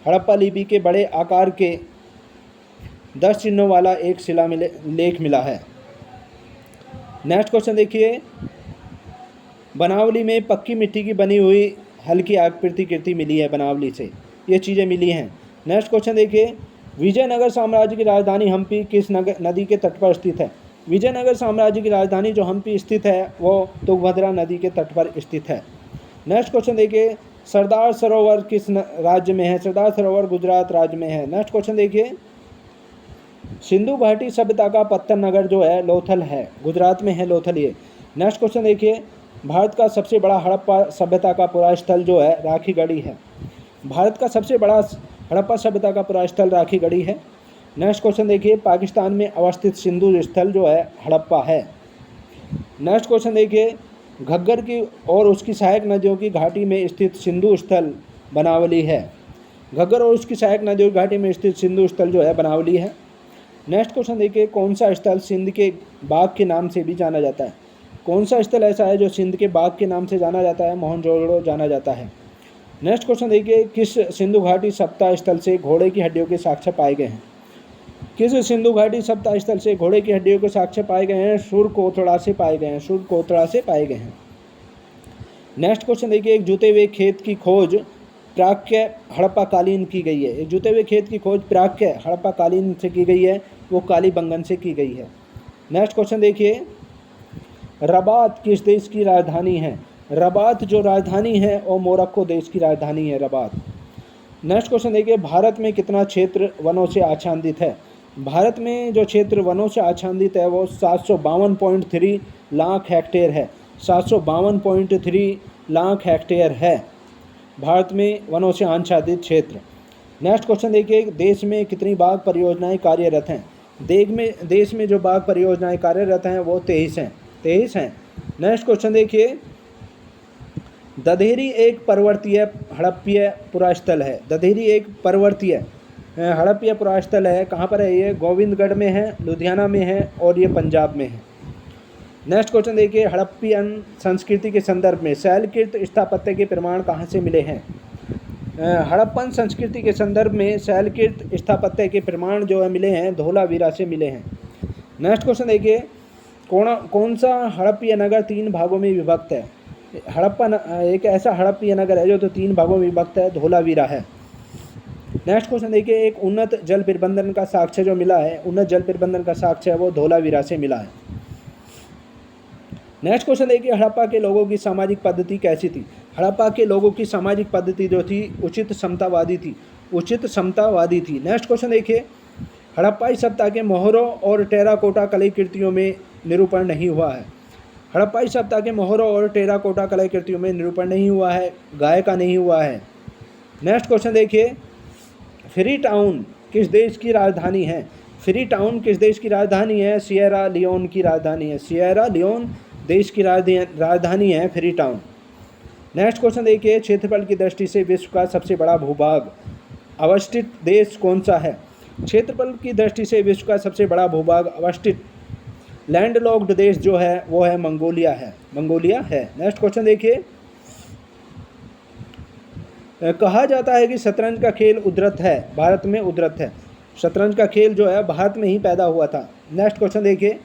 हड़प्पा लिपि के बड़े आकार के 10 चिन्हों वाला एक शिलालेख मिला है। नेक्स्ट क्वेश्चन देखिए, बनावली में पक्की मिट्टी की बनी हुई हल्की प्रतिकृति मिली है, बनावली से ये चीज़ें मिली हैं। नेक्स्ट क्वेश्चन देखिए, विजयनगर साम्राज्य की राजधानी हम्पी किस नदी के तट पर स्थित है? विजयनगर साम्राज्य की राजधानी जो हम्पी स्थित है वो तुंगभद्रा नदी के तट पर स्थित है। नेक्स्ट क्वेश्चन देखिए, सरदार सरोवर किस राज्य में है? सरदार सरोवर गुजरात राज्य में है। नेक्स्ट क्वेश्चन देखिए, सिंधु घाटी सभ्यता का पत्तन नगर जो है लोथल है, गुजरात में है लोथल ये। नेक्स्ट क्वेश्चन देखिए, भारत का सबसे बड़ा हड़प्पा सभ्यता का पुरास्थल जो है राखीगढ़ी है। भारत का सबसे बड़ा हड़प्पा सभ्यता का पुरास्थल राखीगढ़ी है। नेक्स्ट क्वेश्चन देखिए, पाकिस्तान में अवस्थित सिंधु स्थल जो है हड़प्पा है। नेक्स्ट क्वेश्चन देखिए, घग्गर की और उसकी सहायक नदियों की घाटी में स्थित सिंधु स्थल बनावली है। घग्गर और उसकी सहायक नदियों की घाटी में स्थित सिंधु स्थल जो है बनावली है। नेक्स्ट क्वेश्चन देखिए, कौन सा स्थल सिंध के बाग के नाम से भी जाना जाता है? कौन सा स्थल ऐसा है जो सिंध के बाग के नाम से जाना जाता है? मोहनजोदड़ो जाना जाता है। नेक्स्ट क्वेश्चन देखिए, किस सिंधु घाटी सप्ताह स्थल से घोड़े की हड्डियों के साक्ष्य पाए गए हैं? किस सिंधु घाटी सप्ताह स्थल से घोड़े की हड्डियों के साक्ष्य पाए गए हैं? सुरकोतड़ा से पाए गए हैं, सुरकोतड़ा से पाए गए हैं। नेक्स्ट क्वेश्चन देखिए, एक जुते हुए खेत की खोज प्राक्य हड़प्पा कालीन की गई है। एक जुते हुए खेत की खोज प्राक्य हड़प्पा कालीन से की गई है, वो कालीबंगन से की गई है। नेक्स्ट क्वेश्चन देखिए, रबात किस देश की राजधानी है? रबात जो राजधानी है वो मोरक्को देश की राजधानी है रबात। नेक्स्ट क्वेश्चन देखिए, भारत में कितना क्षेत्र वनों से आच्छादित है? भारत में जो क्षेत्र वनों से आच्छादित है वो 752.3 लाख हेक्टेयर है, 752.3 लाख हेक्टेयर है भारत में वनों से आच्छादित क्षेत्र। नेक्स्ट क्वेश्चन देखिए, देश में कितनी बाग परियोजनाएं कार्यरत हैं? देश में जो बाग परियोजनाएं कार्यरत हैं वो 23 हैं। नेक्स्ट क्वेश्चन देखिए, दधेरी एक पर्वतीय हड़प्पीय पुरास्थल है। दधेरी एक पर्वतीय हड़प्पीय पुरास्थल है। कहाँ पर है ये? गोविंदगढ़ में है, लुधियाना में है और ये पंजाब में है। नेक्स्ट क्वेश्चन देखिए, हड़प्पियन संस्कृति के संदर्भ में शैलकृत स्थापत्य के प्रमाण कहाँ से मिले हैं? हड़प्पन संस्कृति के संदर्भ में शैलकृत स्थापत्य के प्रमाण जो है मिले हैं धोलावीरा से मिले हैं। नेक्स्ट क्वेश्चन देखिए, कौन सा हड़प्पीय नगर 3 भागों में विभक्त है? हड़प्पा एक ऐसा हड़प्पीय नगर है जो तो 3 भागों में विभक्त है, धोलावीरा है। नेक्स्ट क्वेश्चन देखिए, एक उन्नत जल प्रबंधन का साक्ष्य जो मिला है, उन्नत जल प्रबंधन का साक्ष्य है वो धोलावीरा से मिला है। नेक्स्ट क्वेश्चन देखिए, हड़प्पा के लोगों की सामाजिक पद्धति कैसी थी? हड़प्पा के लोगों की सामाजिक पद्धति जो थी उचित समतावादी थी, उचित समतावादी थी। नेक्स्ट क्वेश्चन देखिए, हड़प्पाई सभ्यता के मोहरों और टेराकोटा कलाकृतियों में निरूपण नहीं हुआ है। हड़प्पाई सभ्यता के मोहरों और टेराकोटा कलाकृतियों में निरूपण नहीं हुआ है, गाय का नहीं हुआ है। नेक्स्ट क्वेश्चन देखिए, फ्री टाउन किस देश की राजधानी है? फ्री टाउन किस देश की राजधानी है? सिएरा लियोन की राजधानी है। सिएरा लियोन देश की राजधानी है फ्री टाउन। नेक्स्ट क्वेश्चन देखिए, क्षेत्रफल की दृष्टि से विश्व का सबसे बड़ा भूभाग अवस्थित देश कौन सा है? क्षेत्रफल की दृष्टि से विश्व का सबसे बड़ा भूभाग अवस्थित लैंडलॉक्ड देश जो है वो है मंगोलिया है, मंगोलिया है। नेक्स्ट क्वेश्चन देखिए, कहा जाता है कि शतरंज का खेल उद्धृत है, भारत में उद्धृत है। शतरंज का खेल जो है भारत में ही पैदा हुआ था। नेक्स्ट क्वेश्चन देखिए,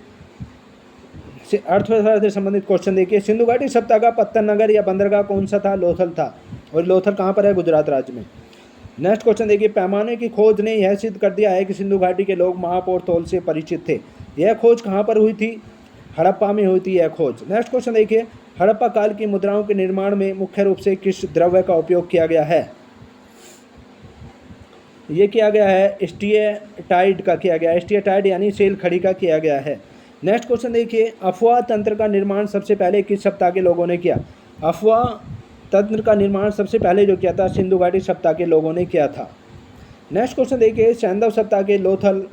अर्थव्यवस्था से संबंधित क्वेश्चन देखिए, सिंधु घाटी सभ्यता का पत्तन नगर या बंदरगाह कौन सा था? लोथल था। और लोथल कहाँ पर है? गुजरात राज्य में। नेक्स्ट क्वेश्चन देखिए, पैमाने की खोज ने यह सिद्ध कर दिया है कि सिंधु घाटी के लोग माप और तौल से परिचित थे। यह खोज कहाँ पर हुई थी? हड़प्पा में हुई थी यह खोज। नेक्स्ट क्वेश्चन देखिए, हड़प्पा काल की मुद्राओं के निर्माण में मुख्य रूप से किस द्रव्य का उपयोग किया गया है? ये किया गया है स्टीएटाइड का किया गया है, स्टीएटाइड यानी सेल खड़ी का किया गया है। नेक्स्ट क्वेश्चन देखिए, अफवाह तंत्र का निर्माण सबसे पहले किस सभ्यता के लोगों ने किया? अफवाह तंत्र का निर्माण सबसे पहले जो किया था सिंधु घाटी सभ्यता के लोगों ने किया था। नेक्स्ट क्वेश्चन देखिए, सैंधव सभ्यता के लोथल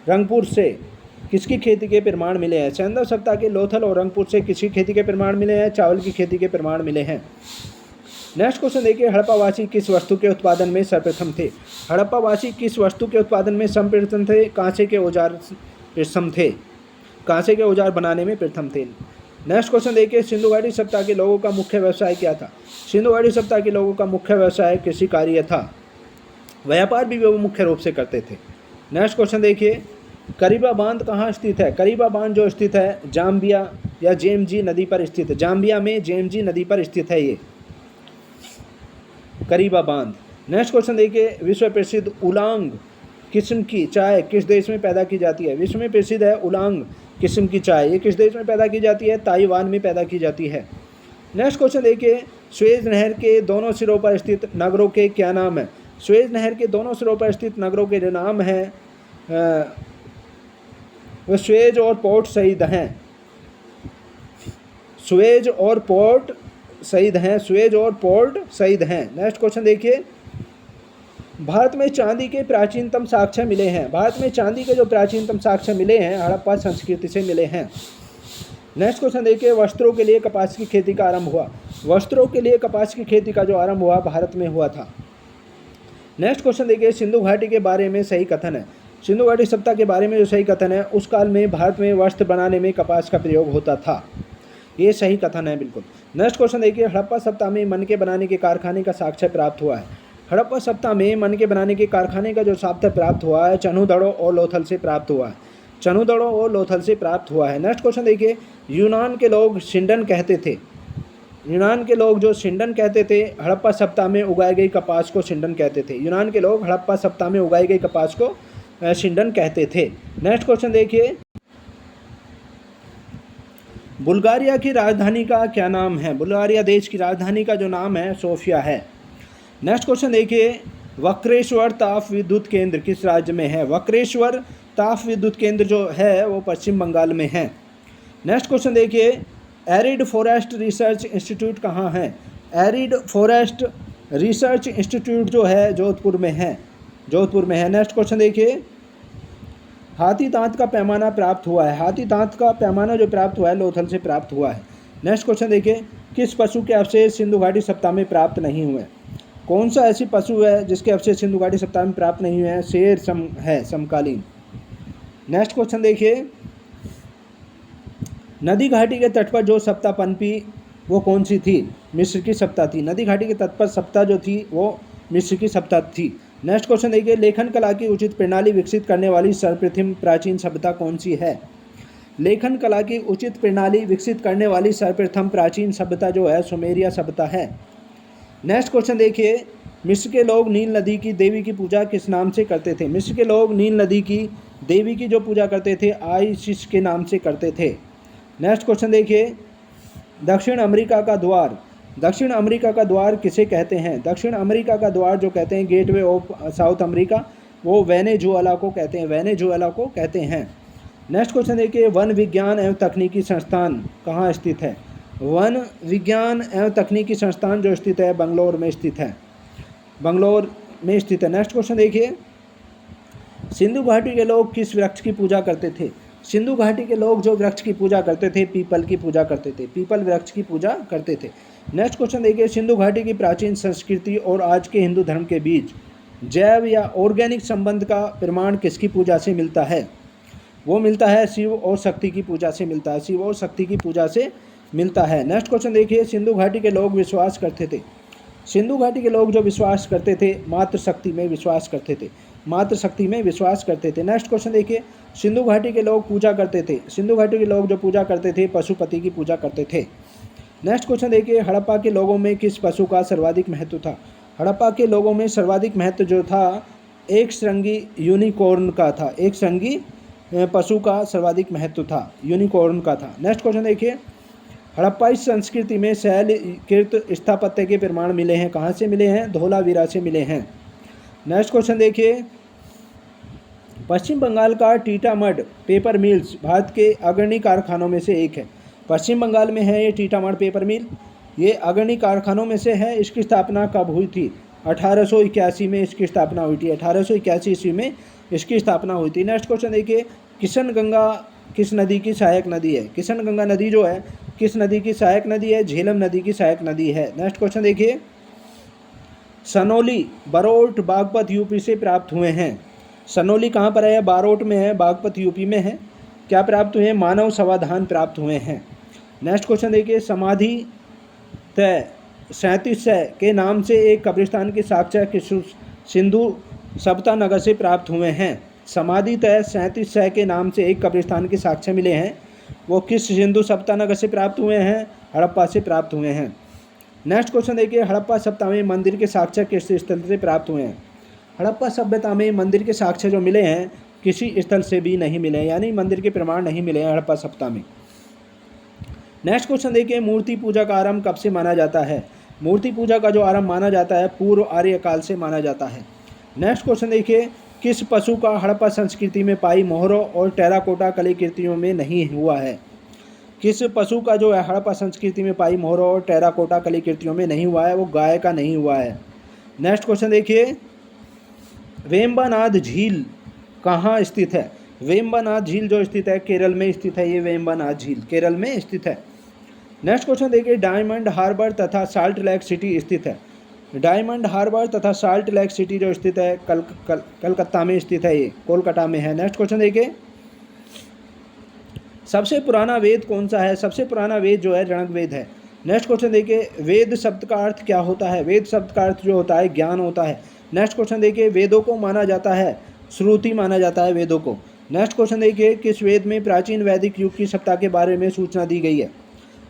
रंगपुर से किसकी खेती के प्रमाण मिले हैं? सैंधव सभ्यता के लोथल और रंगपुर से किसकी खेती के प्रमाण मिले हैं? चावल की खेती के प्रमाण मिले हैं। नेक्स्ट क्वेश्चन देखिए, हड़प्पावासी किस वस्तु के उत्पादन में सर्वप्रथम थे? हड़प्पावासी किस वस्तु के उत्पादन में सर्वप्रथम थे? कांसे के औजार प्रथम थे, कांसे के औजार बनाने में प्रथम थे। नेक्स्ट क्वेश्चन देखिए, सिंधु घाटी सभ्यता के लोगों का मुख्य व्यवसाय क्या था? सिंधु घाटी सभ्यता के लोगों का मुख्य व्यवसाय कृषि कार्य था, व्यापार भी वो मुख्य रूप से करते थे। नेक्स्ट क्वेश्चन देखिए, करीबा बांध कहाँ स्थित है? करीबा बांध जो स्थित है जाम्बिया या जेमजी नदी पर स्थित है। जाम्बिया में जेमजी नदी पर स्थित है ये करीबा बांध। नेक्स्ट क्वेश्चन देखिए, विश्व प्रसिद्ध उलांग किस्म की चाय किस देश में पैदा की जाती है? विश्व में प्रसिद्ध है उलांग किस्म की चाय, ये किस देश में पैदा की जाती है? ताइवान में पैदा की जाती है। नेक्स्ट क्वेश्चन देखिए, स्वेज नहर के दोनों सिरों पर स्थित नगरों के क्या नाम है? स्वेज नहर के दोनों सिरों पर स्थित नगरों के जो नाम हैं वो स्वेज और पोर्ट सईद हैं। स्वेज और पोर्ट सईद हैं, स्वेज और पोर्ट सईद हैं। नेक्स्ट क्वेश्चन देखिए, भारत में चांदी के प्राचीनतम साक्ष्य मिले हैं। भारत में चांदी के जो प्राचीनतम साक्ष्य मिले हैं हड़प्पा संस्कृति से मिले हैं। नेक्स्ट क्वेश्चन देखिए, वस्त्रों के लिए कपास की खेती का आरंभ हुआ। वस्त्रों के लिए कपास की खेती का जो आरंभ हुआ भारत में हुआ था। नेक्स्ट क्वेश्चन देखिए, सिंधु घाटी के बारे में सही कथन है। सिंधु घाटी सभ्यता के बारे में जो सही कथन है, उस काल में भारत में वस्त्र बनाने में कपास का प्रयोग होता था, ये सही कथन है बिल्कुल। नेक्स्ट क्वेश्चन देखिए, हड़प्पा सभ्यता में मन के बनाने के कारखाने का साक्ष्य प्राप्त हुआ है। हड़प्पा सभ्यता में मन के बनाने के कारखाने का जो साक्ष्य प्राप्त हुआ है चनूदड़ो और लोथल से प्राप्त हुआ है, चनूदड़ो और लोथल से प्राप्त हुआ है। नेक्स्ट क्वेश्चन देखिए, यूनान के लोग शिंडन कहते थे। यूनान के लोग जो शिंडन कहते थे, हड़प्पा सभ्यता में उगाई गई कपास को शिंडन कहते थे। यूनान के लोग हड़प्पा सभ्यता में उगाई गई कपास को शिंडन कहते थे। नेक्स्ट क्वेश्चन देखिए, बुल्गारिया की राजधानी का क्या नाम है? बुल्गारिया देश की राजधानी का जो नाम है सोफिया है। नेक्स्ट क्वेश्चन देखिए, वक्रेश्वर ताप विद्युत केंद्र किस राज्य में है? वक्रेश्वर ताप विद्युत केंद्र जो है वो पश्चिम बंगाल में है। नेक्स्ट क्वेश्चन देखिए, एरिड फॉरेस्ट रिसर्च इंस्टीट्यूट कहाँ है? एरिड फॉरेस्ट रिसर्च इंस्टीट्यूट जो है जोधपुर में है, जोधपुर में है। नेक्स्ट क्वेश्चन देखिए, हाथी दांत का पैमाना प्राप्त हुआ है। हाथी दांत का पैमाना जो प्राप्त हुआ है लोथल से प्राप्त हुआ है। नेक्स्ट क्वेश्चन देखिए, किस पशु के अवशेष सिंधु घाटी सप्ताह में प्राप्त नहीं हुए? कौन सा ऐसी पशु है जिसके अवशेष सिंधु घाटी सप्ताह में प्राप्त नहीं हुए हैं? शेर है समकालीन। नेक्स्ट क्वेश्चन देखिए, नदी घाटी के तट पर जो सप्ताह पनपी वो कौन सी थी? मिस्र की सप्ताह थी। नदी घाटी के तट पर सप्ताह जो थी वो मिस्र की सप्ताह थी। नेक्स्ट क्वेश्चन देखिए, लेखन कला की उचित प्रणाली विकसित करने वाली सर्वप्रथम प्राचीन सभ्यता कौन सी है? लेखन कला की उचित प्रणाली विकसित करने वाली सर्वप्रथम प्राचीन सभ्यता जो है सुमेरिया सभ्यता है। नेक्स्ट क्वेश्चन देखिए, मिस्र के लोग नील नदी की देवी की पूजा किस नाम से करते थे? मिस्र के लोग नील नदी की देवी की जो पूजा करते थे आइसिस के नाम से करते थे। नेक्स्ट क्वेश्चन देखिए, दक्षिण अमेरिका का द्वार, दक्षिण अमेरिका का द्वार किसे कहते हैं? दक्षिण अमेरिका का द्वार जो कहते हैं गेटवे ऑफ साउथ अमेरिका, वो वेनेजुएला को कहते हैं, वेनेजुएला को कहते हैं। नेक्स्ट क्वेश्चन देखिए, वन विज्ञान एवं तकनीकी संस्थान कहाँ स्थित है? वन विज्ञान एवं तकनीकी संस्थान जो स्थित है बंगलौर में स्थित है, बंगलौर में स्थित है। नेक्स्ट क्वेश्चन देखिए, सिंधु घाटी के लोग किस वृक्ष की पूजा करते थे? सिंधु घाटी के लोग जो वृक्ष की पूजा करते थे पीपल की पूजा करते थे, पीपल वृक्ष की पूजा करते थे। नेक्स्ट क्वेश्चन देखिए, सिंधु घाटी की प्राचीन संस्कृति और आज के हिंदू धर्म के बीच जैव या ऑर्गेनिक संबंध का प्रमाण किसकी पूजा से मिलता है? वो मिलता है शिव और शक्ति की पूजा से मिलता है, शिव और शक्ति की पूजा से मिलता है। नेक्स्ट क्वेश्चन देखिए, सिंधु घाटी के लोग विश्वास करते थे, सिंधु घाटी के लोग जो विश्वास करते थे मातृ शक्ति में विश्वास करते थे, मातृ शक्ति में विश्वास करते थे। नेक्स्ट क्वेश्चन देखिए, सिंधु घाटी के लोग पूजा करते थे, सिंधु घाटी के लोग जो पूजा करते थे पशुपति की पूजा करते थे। नेक्स्ट क्वेश्चन देखिए, हड़प्पा के लोगों में किस पशु का सर्वाधिक महत्व था? हड़प्पा के लोगों में सर्वाधिक महत्व जो था एक श्रृंगी यूनिकॉर्न का था, एक श्रृंगी पशु का सर्वाधिक महत्व था, यूनिकॉर्न का था। नेक्स्ट क्वेश्चन देखिए, हड़प्पाई संस्कृति में शैलकृत स्थापत्य के प्रमाण मिले हैं, कहाँ से मिले हैं? धोलावीरा से मिले हैं। नेक्स्ट क्वेश्चन देखिए, पश्चिम बंगाल का टीटामड पेपर मिल्स भारत के अग्रणी कारखानों में से एक है। पश्चिम बंगाल में है ये टीटामड पेपर मिल, ये अग्रणी कारखानों में से है। इसकी स्थापना कब हुई थी? 1881 में इसकी स्थापना हुई थी, 1881 ईस्वी में इसकी स्थापना हुई थी। नेक्स्ट क्वेश्चन देखिए, किशन गंगा किस नदी की सहायक नदी है? किशन गंगा नदी जो है किस नदी की सहायक नदी है? झेलम नदी की सहायक नदी है। नेक्स्ट क्वेश्चन देखिए, सनोली बारोट बागपत यूपी से प्राप्त हुए हैं। सनोली कहाँ पर है? बारोट में है, बागपत यूपी में है। क्या प्राप्त हुए? मानव समाधान प्राप्त हुए हैं। नेक्स्ट क्वेश्चन देखिए, समाधि तय 3700 के नाम से एक कब्रिस्तान के साक्ष्य किस सिंधु सभ्यता नगर से प्राप्त हुए हैं? समाधि तय 3700 के नाम से एक कब्रिस्तान के साक्ष्य मिले हैं, वो किस सिंधु सभ्यता नगर से प्राप्त हुए हैं? हड़प्पा से प्राप्त हुए हैं। नेक्स्ट क्वेश्चन देखिए, हड़प्पा सभ्यता में मंदिर के साक्ष्य किस स्थल से प्राप्त हुए हैं? हड़प्पा सभ्यता में मंदिर के साक्ष्य जो मिले हैं किसी स्थल से भी नहीं मिले, यानी मंदिर के प्रमाण नहीं मिले हैं हड़प्पा सभ्यता में। नेक्स्ट क्वेश्चन देखिए, मूर्ति पूजा का आरंभ कब से माना जाता है? मूर्ति पूजा का जो आरंभ माना जाता है पूर्व आर्य काल से माना जाता है। नेक्स्ट क्वेश्चन देखिए, किस पशु का हड़प्पा संस्कृति में पाई मोहरों और टेराकोटा कलाकृतियों में नहीं हुआ है? किस पशु का जो है हड़प्पा संस्कृति में पाई मोहरों और टेराकोटा कलाकृतियों में नहीं हुआ है? वो गाय का नहीं हुआ है। नेक्स्ट क्वेश्चन देखिए, वेम्बनाद झील कहाँ स्थित है? वेम्बनाद झील जो स्थित है केरल में स्थित है, ये वेम्बनाद झील केरल में स्थित है। नेक्स्ट क्वेश्चन देखिए, डायमंड हार्बर तथा साल्ट लेक सिटी स्थित है। डायमंड हार्बर तथा साल्ट लेक सिटी जो स्थित है कलकत्ता में स्थित है, ये कोलकाता में है। नेक्स्ट क्वेश्चन देखिए, सबसे पुराना वेद कौन सा है? सबसे पुराना वेद जो है ऋग्वेद वेद है। नेक्स्ट क्वेश्चन देखिए, वेद शब्द का अर्थ क्या होता है? वेद शब्द का अर्थ जो होता है ज्ञान होता है। नेक्स्ट क्वेश्चन देखिए, वेदों को माना जाता है श्रुति माना जाता है वेदों को। नेक्स्ट क्वेश्चन देखिए, किस वेद में प्राचीन वैदिक युग की सभ्यता के बारे में सूचना दी गई है?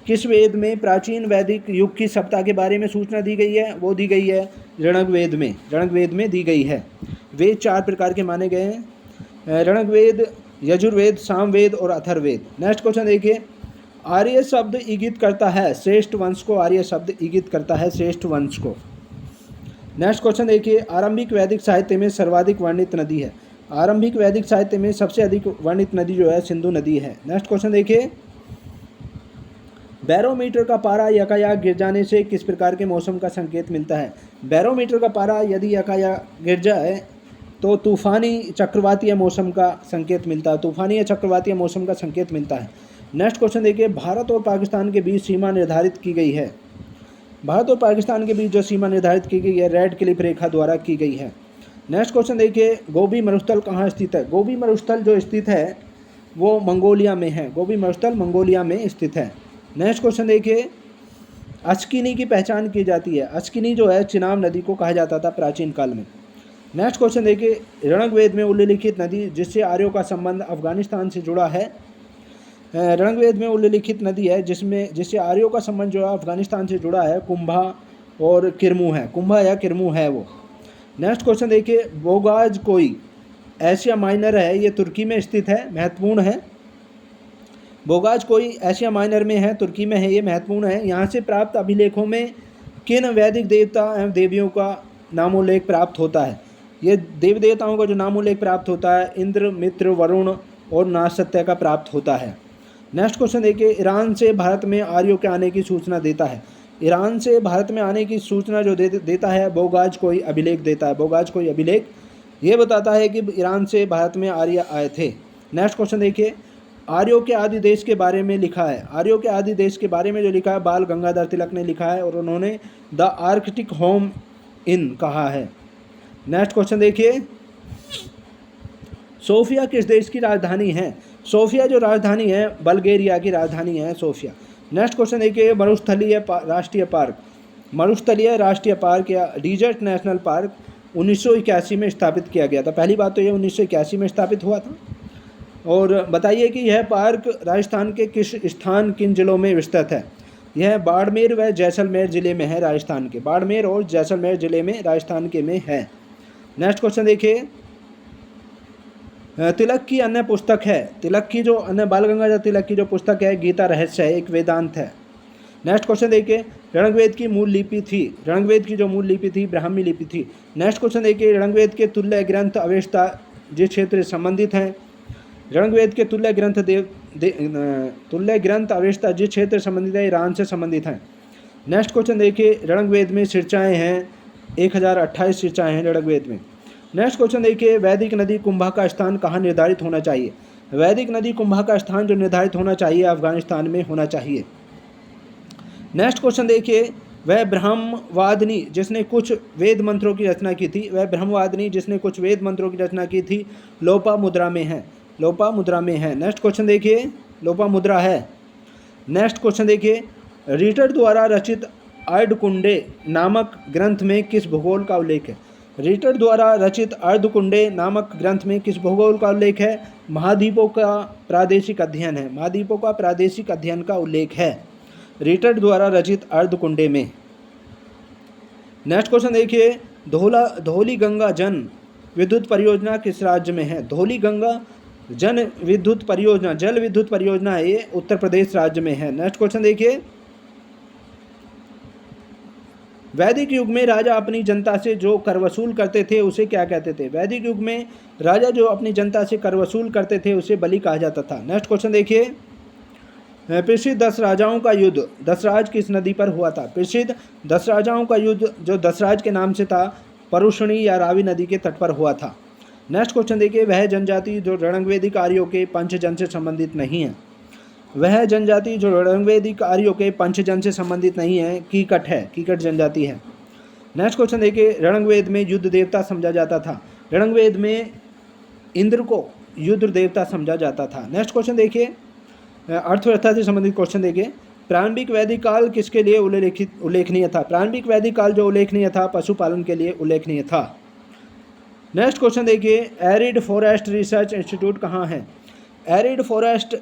किस वेद में प्राचीन वैदिक युग की सभ्यता के बारे में सूचना दी गई है? वो दी गई है ऋग्वेद में, ऋग्वेद में दी गई है। वेद 4 प्रकार के माने गए हैं, ऋग्वेद, यजुर्वेद, सामवेद और अथर्ववेद। नेक्स्ट क्वेश्चन देखिए, आर्य शब्द इंगित करता है श्रेष्ठ वंश को, आर्य शब्द इंगित करता है श्रेष्ठ वंश को। नेक्स्ट क्वेश्चन देखिए, आरंभिक वैदिक साहित्य में सर्वाधिक वर्णित नदी है। आरंभिक वैदिक साहित्य में सबसे अधिक वर्णित नदी जो है सिंधु नदी है। नेक्स्ट क्वेश्चन देखिए, बैरोमीटर का पारा यकायक गिर जाने से किस प्रकार के मौसम का संकेत मिलता है? बैरोमीटर का पारा यदि यकायक गिर जाए तो तूफानी चक्रवातीय मौसम का संकेत मिलता है, तूफानी या चक्रवातीय मौसम का संकेत मिलता है। नेक्स्ट क्वेश्चन देखिए, भारत और पाकिस्तान के बीच सीमा निर्धारित की गई है। भारत और पाकिस्तान के बीच जो सीमा निर्धारित की गई है रेड क्लिफ रेखा द्वारा की गई है। नेक्स्ट क्वेश्चन देखिए, गोबी मरुस्थल कहाँ स्थित है। गोबी मरुस्थल जो स्थित है वो मंगोलिया में है। गोबी मरुस्थल मंगोलिया में स्थित है। नेक्स्ट क्वेश्चन देखिए, अस्किनी की पहचान की जाती है। अस्किनी जो है चिनाब नदी को कहा जाता था प्राचीन काल में। नेक्स्ट क्वेश्चन देखिए, ऋग्वेद में उल्लिखित नदी जिससे आर्यों का संबंध अफगानिस्तान से जुड़ा है। ऋग्वेद में उल्लिखित नदी है जिससे आर्यों का संबंध जो है अफगानिस्तान से जुड़ा है, कुंभा और किरमू है। कुंभा या किरमू है वो। नेक्स्ट क्वेश्चन देखिए, बोगाज कोई एशिया माइनर है, ये तुर्की में स्थित है, महत्वपूर्ण है। बोगाज कोई एशिया माइनर में है, तुर्की में है, ये महत्वपूर्ण है। यहाँ से प्राप्त अभिलेखों में किन वैदिक देवता एवं देवियों का नामोल्लेख प्राप्त होता है। ये देव देवताओं का जो नामोल्लेख प्राप्त होता है इंद्र, मित्र, वरुण और नासत्य का प्राप्त होता है। नेक्स्ट क्वेश्चन देखिए, ईरान से भारत में आर्यों के आने की सूचना देता है। ईरान से भारत में आने की सूचना जो देता है बोगाज कोई अभिलेख देता है। बोगाज कोई अभिलेख ये बताता है कि ईरान से भारत में आर्य आए थे। नेक्स्ट क्वेश्चन देखिए, आर्यों के आदि देश के बारे में लिखा है। आर्यों के आदि देश के बारे में जो लिखा है बाल गंगाधर तिलक ने लिखा है और उन्होंने द आर्कटिक होम इन कहा है। नेक्स्ट क्वेश्चन देखिए, सोफिया किस देश की राजधानी है। सोफिया जो राजधानी है बल्गेरिया की राजधानी है सोफिया। नेक्स्ट क्वेश्चन देखिए, मरुस्थलीय राष्ट्रीय पार्क। मरुस्थलीय राष्ट्रीय पार्क या डिजर्ट नेशनल पार्क 1981 में स्थापित किया गया था। पहली बात तो ये 1981 में स्थापित हुआ था। और बताइए कि यह पार्क राजस्थान के किस स्थान किन जिलों में विस्तृत है। यह बाड़मेर व जैसलमेर ज़िले में है। राजस्थान के बाड़मेर और जैसलमेर ज़िले में राजस्थान के में है। नेक्स्ट क्वेश्चन देखिए, तिलक की अन्य पुस्तक है। तिलक की जो अन्य बाल गंगाधर तिलक की जो पुस्तक है गीता रहस्य है, एक वेदांत है। नेक्स्ट क्वेश्चन देखिए, ऋग्वेद की मूल लिपि थी। ऋग्वेद की जो मूल लिपि थी ब्राह्मी लिपि थी। नेक्स्ट क्वेश्चन देखिए, ऋग्वेद के तुल्य ग्रंथ अवेस्ता जिस क्षेत्र से संबंधित हैं। ऋग्वेद के तुल्य ग्रंथ अवेस्ता जिस क्षेत्र से संबंधित है ईरान से संबंधित हैं। नेक्स्ट क्वेश्चन देखिए, ऋग्वेद में ऋचाएँ हैं 1028 ऋचाएँ हैं ऋग्वेद में। नेक्स्ट क्वेश्चन देखिए, वैदिक नदी कुंभा का स्थान कहाँ निर्धारित होना चाहिए। वैदिक नदी कुंभा का स्थान जो निर्धारित होना चाहिए अफगानिस्तान में होना चाहिए। नेक्स्ट क्वेश्चन देखिए, वह ब्रह्मवादिनी जिसने कुछ वेद मंत्रों की रचना की थी। वह ब्रह्मवादिनी जिसने कुछ वेद मंत्रों की रचना की थी लोपामुद्रा में है। लोपामुद्रा में है। नेक्स्ट क्वेश्चन देखिए, लोपामुद्रा है। नेक्स्ट क्वेश्चन देखिए, रीटर द्वारा रचित अर्धकुंडे नामक ग्रंथ में किस भूगोल का उल्लेख है। रीटर द्वारा रचित अर्धकुंडे नामक ग्रंथ में किस भूगोल का उल्लेख है। महाद्वीपों का प्रादेशिक अध्ययन है। महाद्वीपों का प्रादेशिक अध्ययन का उल्लेख है रीटर द्वारा रचित अर्धकुंडे में। नेक्स्ट क्वेश्चन देखिए, धौली गंगा जन विद्युत परियोजना किस राज्य में है। धौली गंगा जन विद्युत परियोजना जल विद्युत परियोजना है, ये उत्तर प्रदेश राज्य में है। नेक्स्ट क्वेश्चन देखिए, वैदिक युग में राजा अपनी जनता से जो कर वसूल करते थे उसे क्या कहते थे। वैदिक युग में राजा जो अपनी जनता से कर वसूल करते थे उसे बलि कहा जाता था। नेक्स्ट क्वेश्चन देखिए, प्रसिद्ध 10 राजाओं का युद्ध दसराज किस नदी पर हुआ था। प्रसिद्ध 10 राजाओं का युद्ध जो दसराज के नाम से था परुषणी या रावी नदी के तट पर हुआ था। नेक्स्ट क्वेश्चन देखिए, वह जनजाति जो ऋग्वेदिक आर्यों के पंचजन से संबंधित नहीं है। वह जनजाति जो ऋग्वेदिक आर्यों के पंचजन से संबंधित नहीं है कीकट है। कीकट जनजाति है। नेक्स्ट क्वेश्चन देखिए, ऋग्वेद में युद्ध देवता समझा जाता था। ऋग्वेद में इंद्र को युद्ध देवता समझा जाता था। नेक्स्ट क्वेश्चन देखिए, अर्थव्यवस्था से संबंधित क्वेश्चन देखिए, प्रारंभिक वैदिक काल किसके लिए उल्लेखनीय था। प्रारंभिक वैदिक काल जो उल्लेखनीय था पशुपालन के लिए उल्लेखनीय था। नेक्स्ट क्वेश्चन देखिए, एरिड फॉरेस्ट रिसर्च इंस्टीट्यूट कहाँ है। एरिड फॉरेस्ट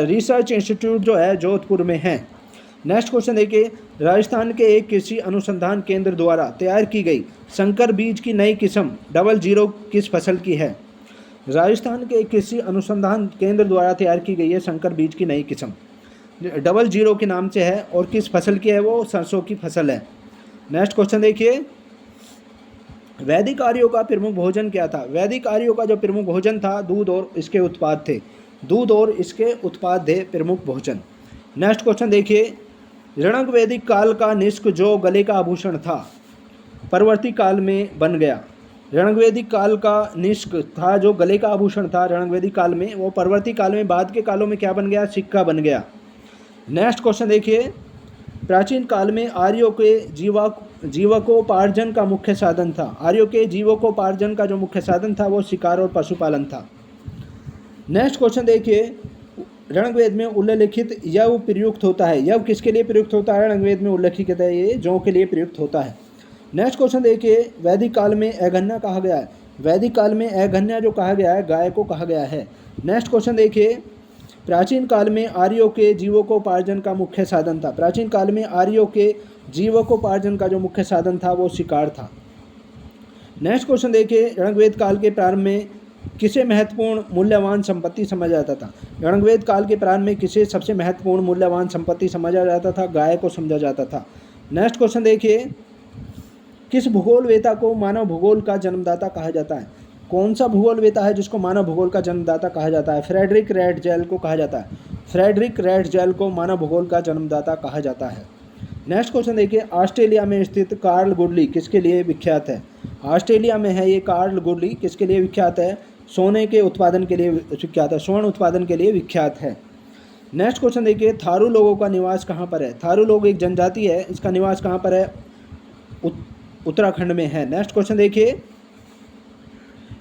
रिसर्च इंस्टीट्यूट जो है जोधपुर में है। नेक्स्ट क्वेश्चन देखिए, राजस्थान के एक कृषि अनुसंधान केंद्र द्वारा तैयार की गई संकर बीज की नई किस्म 00 किस फसल की है। राजस्थान के एक कृषि अनुसंधान केंद्र द्वारा तैयार की गई है संकर बीज की नई किस्म 00 के नाम से है और किस फसल की है, वो सरसों की फसल है। नेक्स्ट क्वेश्चन देखिए, वैदिक आर्यों का प्रमुख भोजन क्या था। वैदिक आर्यों का जो प्रमुख भोजन था दूध और इसके उत्पाद थे। दूध और इसके उत्पाद थे प्रमुख भोजन। नेक्स्ट क्वेश्चन देखिए, ऋग्वेदिक काल का निष्क जो गले का आभूषण था परवर्ती काल में बन गया। रणवैदिक काल का निष्क था, जो गले का आभूषण था रणवैदिक काल में, वो परवर्ती काल में, बाद के कालों में क्या बन गया? सिक्का बन गया। नेक्स्ट क्वेश्चन देखिए, प्राचीन काल में आर्यों के जीवकोपार्जन का मुख्य साधन था। आर्यों के जीवकोपार्जन का जो मुख्य साधन था वो शिकार और पशुपालन था। नेक्स्ट क्वेश्चन देखिए, ऋग्वेद में उल्लेखित यव प्रयुक्त होता है। यव किसके लिए प्रयुक्त होता है? ऋग्वेद में उल्लेखित है, ये जौ के लिए प्रयुक्त होता है। नेक्स्ट क्वेश्चन देखिए, वैदिक काल में अघन्या कहा गया है। वैदिक काल में अघन्या जो कहा गया है, गाय को कहा गया है। नेक्स्ट क्वेश्चन देखिए, प्राचीन काल में आर्यों के जीवकोपार्जन का मुख्य साधन था। प्राचीन काल में आर्यों के जीवकोपार्जन का जो मुख्य साधन था वो शिकार था। नेक्स्ट क्वेश्चन देखिए, ऋग्वेद काल के प्रारंभ में किसे महत्वपूर्ण मूल्यवान संपत्ति समझा जाता था? ऋग्वेद काल के प्रारंभ में किसे सबसे महत्वपूर्ण मूल्यवान संपत्ति समझा जाता था? गाय को समझा जाता था। नेक्स्ट क्वेश्चन देखिए, किस भूगोलवेता को मानव भूगोल का जन्मदाता कहा जाता है? कौन सा भूगोलवेता है जिसको मानव भूगोल का जन्मदाता कहा जाता है? फ्रेडरिक रैटजेल को कहा जाता है। फ्रेडरिक रैटजेल को मानव भूगोल का जन्मदाता कहा जाता है। नेक्स्ट क्वेश्चन देखिए, ऑस्ट्रेलिया में स्थित कार्ल गुडली किसके लिए विख्यात है? ऑस्ट्रेलिया में है ये कार्ल गुडली, किसके लिए विख्यात है? सोने के उत्पादन के लिए विख्यात है, स्वर्ण उत्पादन के लिए विख्यात है। नेक्स्ट क्वेश्चन देखिए, थारू लोगों का निवास कहाँ पर है? थारू लोग एक जनजाति है, इसका निवास कहाँ पर है? उत्तराखंड में है। नेक्स्ट क्वेश्चन देखिए,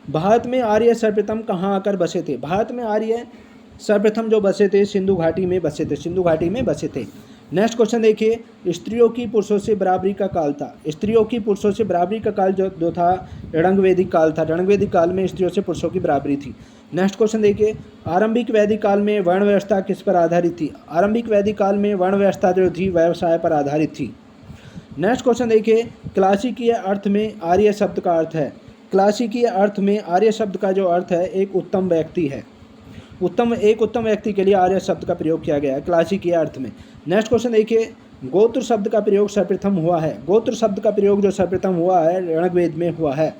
भारत में आर्य सर्वप्रथम कहाँ आकर बसे थे? भारत में आर्य सर्वप्रथम जो बसे थे सिंधु घाटी में बसे थे, सिंधु घाटी में बसे थे। नेक्स्ट क्वेश्चन देखिए, स्त्रियों की पुरुषों से बराबरी का काल था। स्त्रियों की पुरुषों से बराबरी का काल जो था ऋग्वेदिक काल था। ऋग्वेदिक काल में स्त्रियों से पुरुषों की बराबरी थी। नेक्स्ट क्वेश्चन देखिए, आरंभिक वैदिक काल में वर्ण व्यवस्था किस पर आधारित थी? आरंभिक वैदिक काल में वर्ण व्यवस्था जो थी व्यवसाय पर आधारित थी। नेक्स्ट क्वेश्चन देखिए, क्लासिकीय अर्थ में आर्य शब्द का अर्थ है। क्लासिकीय अर्थ में आर्य शब्द का जो अर्थ है एक उत्तम व्यक्ति है। एक उत्तम व्यक्ति के लिए आर्य शब्द का प्रयोग किया गया है क्लासिकीय अर्थ में। नेक्स्ट क्वेश्चन देखिए, गोत्र शब्द का प्रयोग सर्वप्रथम हुआ है। गोत्र शब्द का प्रयोग जो सर्वप्रथम हुआ है ऋग्वेद में हुआ है।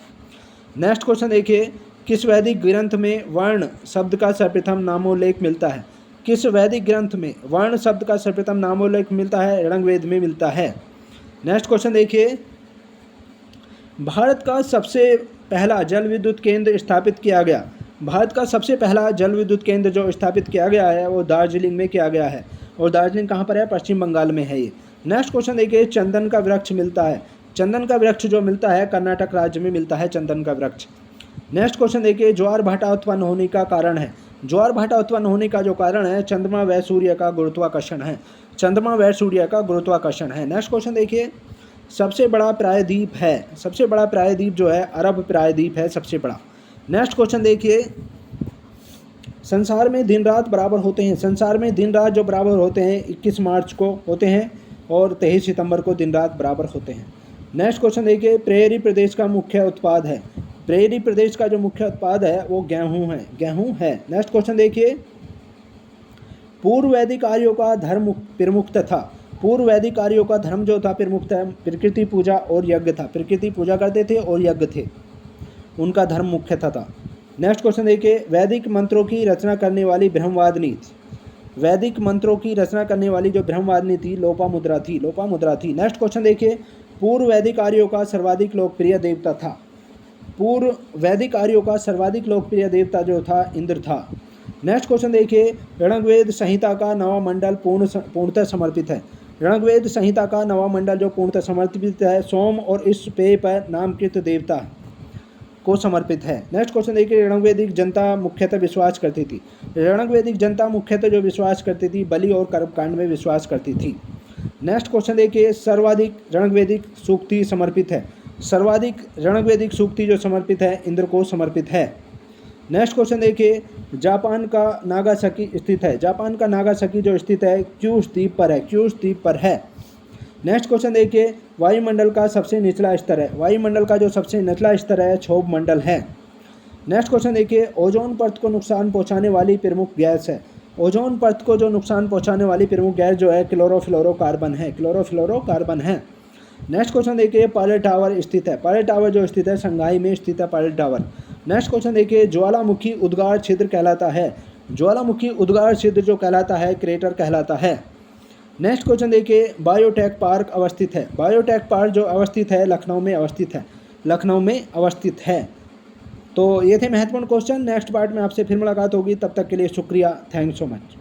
नेक्स्ट क्वेश्चन देखिए, किस वैदिक ग्रंथ में वर्ण शब्द का सर्वप्रथम नामोल्लेख मिलता है? किस वैदिक ग्रंथ में वर्ण शब्द का सर्वप्रथम नामोल्लेख मिलता है? ऋग्वेद में मिलता है। नेक्स्ट क्वेश्चन देखिए, भारत का सबसे पहला जल विद्युत केंद्र स्थापित किया गया। भारत का सबसे पहला जल विद्युत केंद्र जो स्थापित किया गया है वो दार्जिलिंग में किया गया है। और दार्जिलिंग कहाँ पर है? पश्चिम बंगाल में है ये। नेक्स्ट क्वेश्चन देखिए, चंदन का वृक्ष मिलता है। चंदन का वृक्ष जो मिलता है कर्नाटक राज्य में मिलता है चंदन का वृक्ष। नेक्स्ट क्वेश्चन देखिए, ज्वार भाटा उत्पन्न होने का कारण है। ज्वार भाटा उत्पन्न होने का जो कारण है चंद्रमा व सूर्य का गुरुत्वाकर्षण है। चंद्रमा व सूर्य का गुरुत्वाकर्षण है। नेक्स्ट क्वेश्चन देखिए, सबसे बड़ा प्रायद्वीप है। सबसे बड़ा प्रायद्वीप जो है अरब प्रायद्वीप है सबसे बड़ा। नेक्स्ट क्वेश्चन देखिए, संसार में दिन रात बराबर होते हैं। संसार में दिन रात जो बराबर होते हैं 21 मार्च को होते हैं और 23 सितंबर को दिन रात बराबर होते हैं। नेक्स्ट क्वेश्चन देखिए, प्रेरी प्रदेश का मुख्य उत्पाद है। प्रेरी प्रदेश का जो मुख्य उत्पाद है वो गेहूँ है। गेहूँ है। नेक्स्ट क्वेश्चन देखिए, पूर्व वैदिक आर्यों का धर्म प्रमुख था। पूर्व वैदिक आर्यों का धर्म जो था प्रमुख था प्रकृति पूजा और यज्ञ था। प्रकृति पूजा करते थे और यज्ञ थे, उनका धर्म मुख्य था। नेक्स्ट क्वेश्चन देखिए, वैदिक मंत्रों की रचना करने वाली ब्रह्मवादिनी। वैदिक मंत्रों की रचना करने वाली जो ब्रह्मवादिनी थी लोपामुद्रा थी। लोपामुद्रा थी। नेक्स्ट क्वेश्चन देखिए, पूर्व वैदिक आर्यों का सर्वाधिक लोकप्रिय देवता था। पूर्व वैदिक आर्यों का सर्वाधिक लोकप्रिय देवता जो था इंद्र था। नेक्स्ट क्वेश्चन देखिए, ऋग्वेद संहिता का नवा मंडल पूर्णतः समर्पित है। ऋग्वेद संहिता का नवा मंडल जो पूर्णतः समर्पित है सोम और इस पेय पर नामकृत देवता को समर्पित है। नेक्स्ट क्वेश्चन देखिए, ऋग्वेदिक जनता मुख्यतः विश्वास करती थी। ऋग्वेदिक जनता मुख्यतः जो विश्वास करती थी बलि और कर्मकांड में विश्वास करती थी। नेक्स्ट क्वेश्चन देखिए, सर्वाधिक ऋग्वेदिक सूक्ति समर्पित है। सर्वाधिक ऋग्वेदिक सूक्ति जो समर्पित है इंद्र को समर्पित है। नेक्स्ट क्वेश्चन देखिए, जापान का नागासाकी स्थित है। जापान का नागासाकी जो स्थित है क्यूश द्वीप पर है। क्यूश द्वीप पर है। नेक्स्ट क्वेश्चन देखिए, वायुमंडल का सबसे निचला स्तर है। वायुमंडल का जो सबसे निचला स्तर है क्षोभ मंडल है। नेक्स्ट क्वेश्चन देखिए, ओजोन परत को नुकसान पहुंचाने वाली प्रमुख गैस है। ओजोन परत को जो नुकसान पहुंचाने वाली प्रमुख गैस जो है क्लोरोफ्लोरोकार्बन है। क्लोरोफ्लोरोकार्बन है। नेक्स्ट क्वेश्चन देखिए, पायलट टावर स्थित है। पायलट टावर जो स्थित है शंघाई में स्थित है पायलट टावर। नेक्स्ट क्वेश्चन देखिए, ज्वालामुखी उद्गार छिद्र कहलाता है। ज्वालामुखी उद्गार छिद्र जो कहलाता है क्रेटर कहलाता है। नेक्स्ट क्वेश्चन देखिए, बायोटेक पार्क अवस्थित है। बायोटेक पार्क जो अवस्थित है लखनऊ में अवस्थित है। लखनऊ में अवस्थित है। तो ये थे महत्वपूर्ण क्वेश्चन। नेक्स्ट पार्ट में आपसे फिर मुलाकात होगी, तब तक के लिए शुक्रिया। Thanks so much.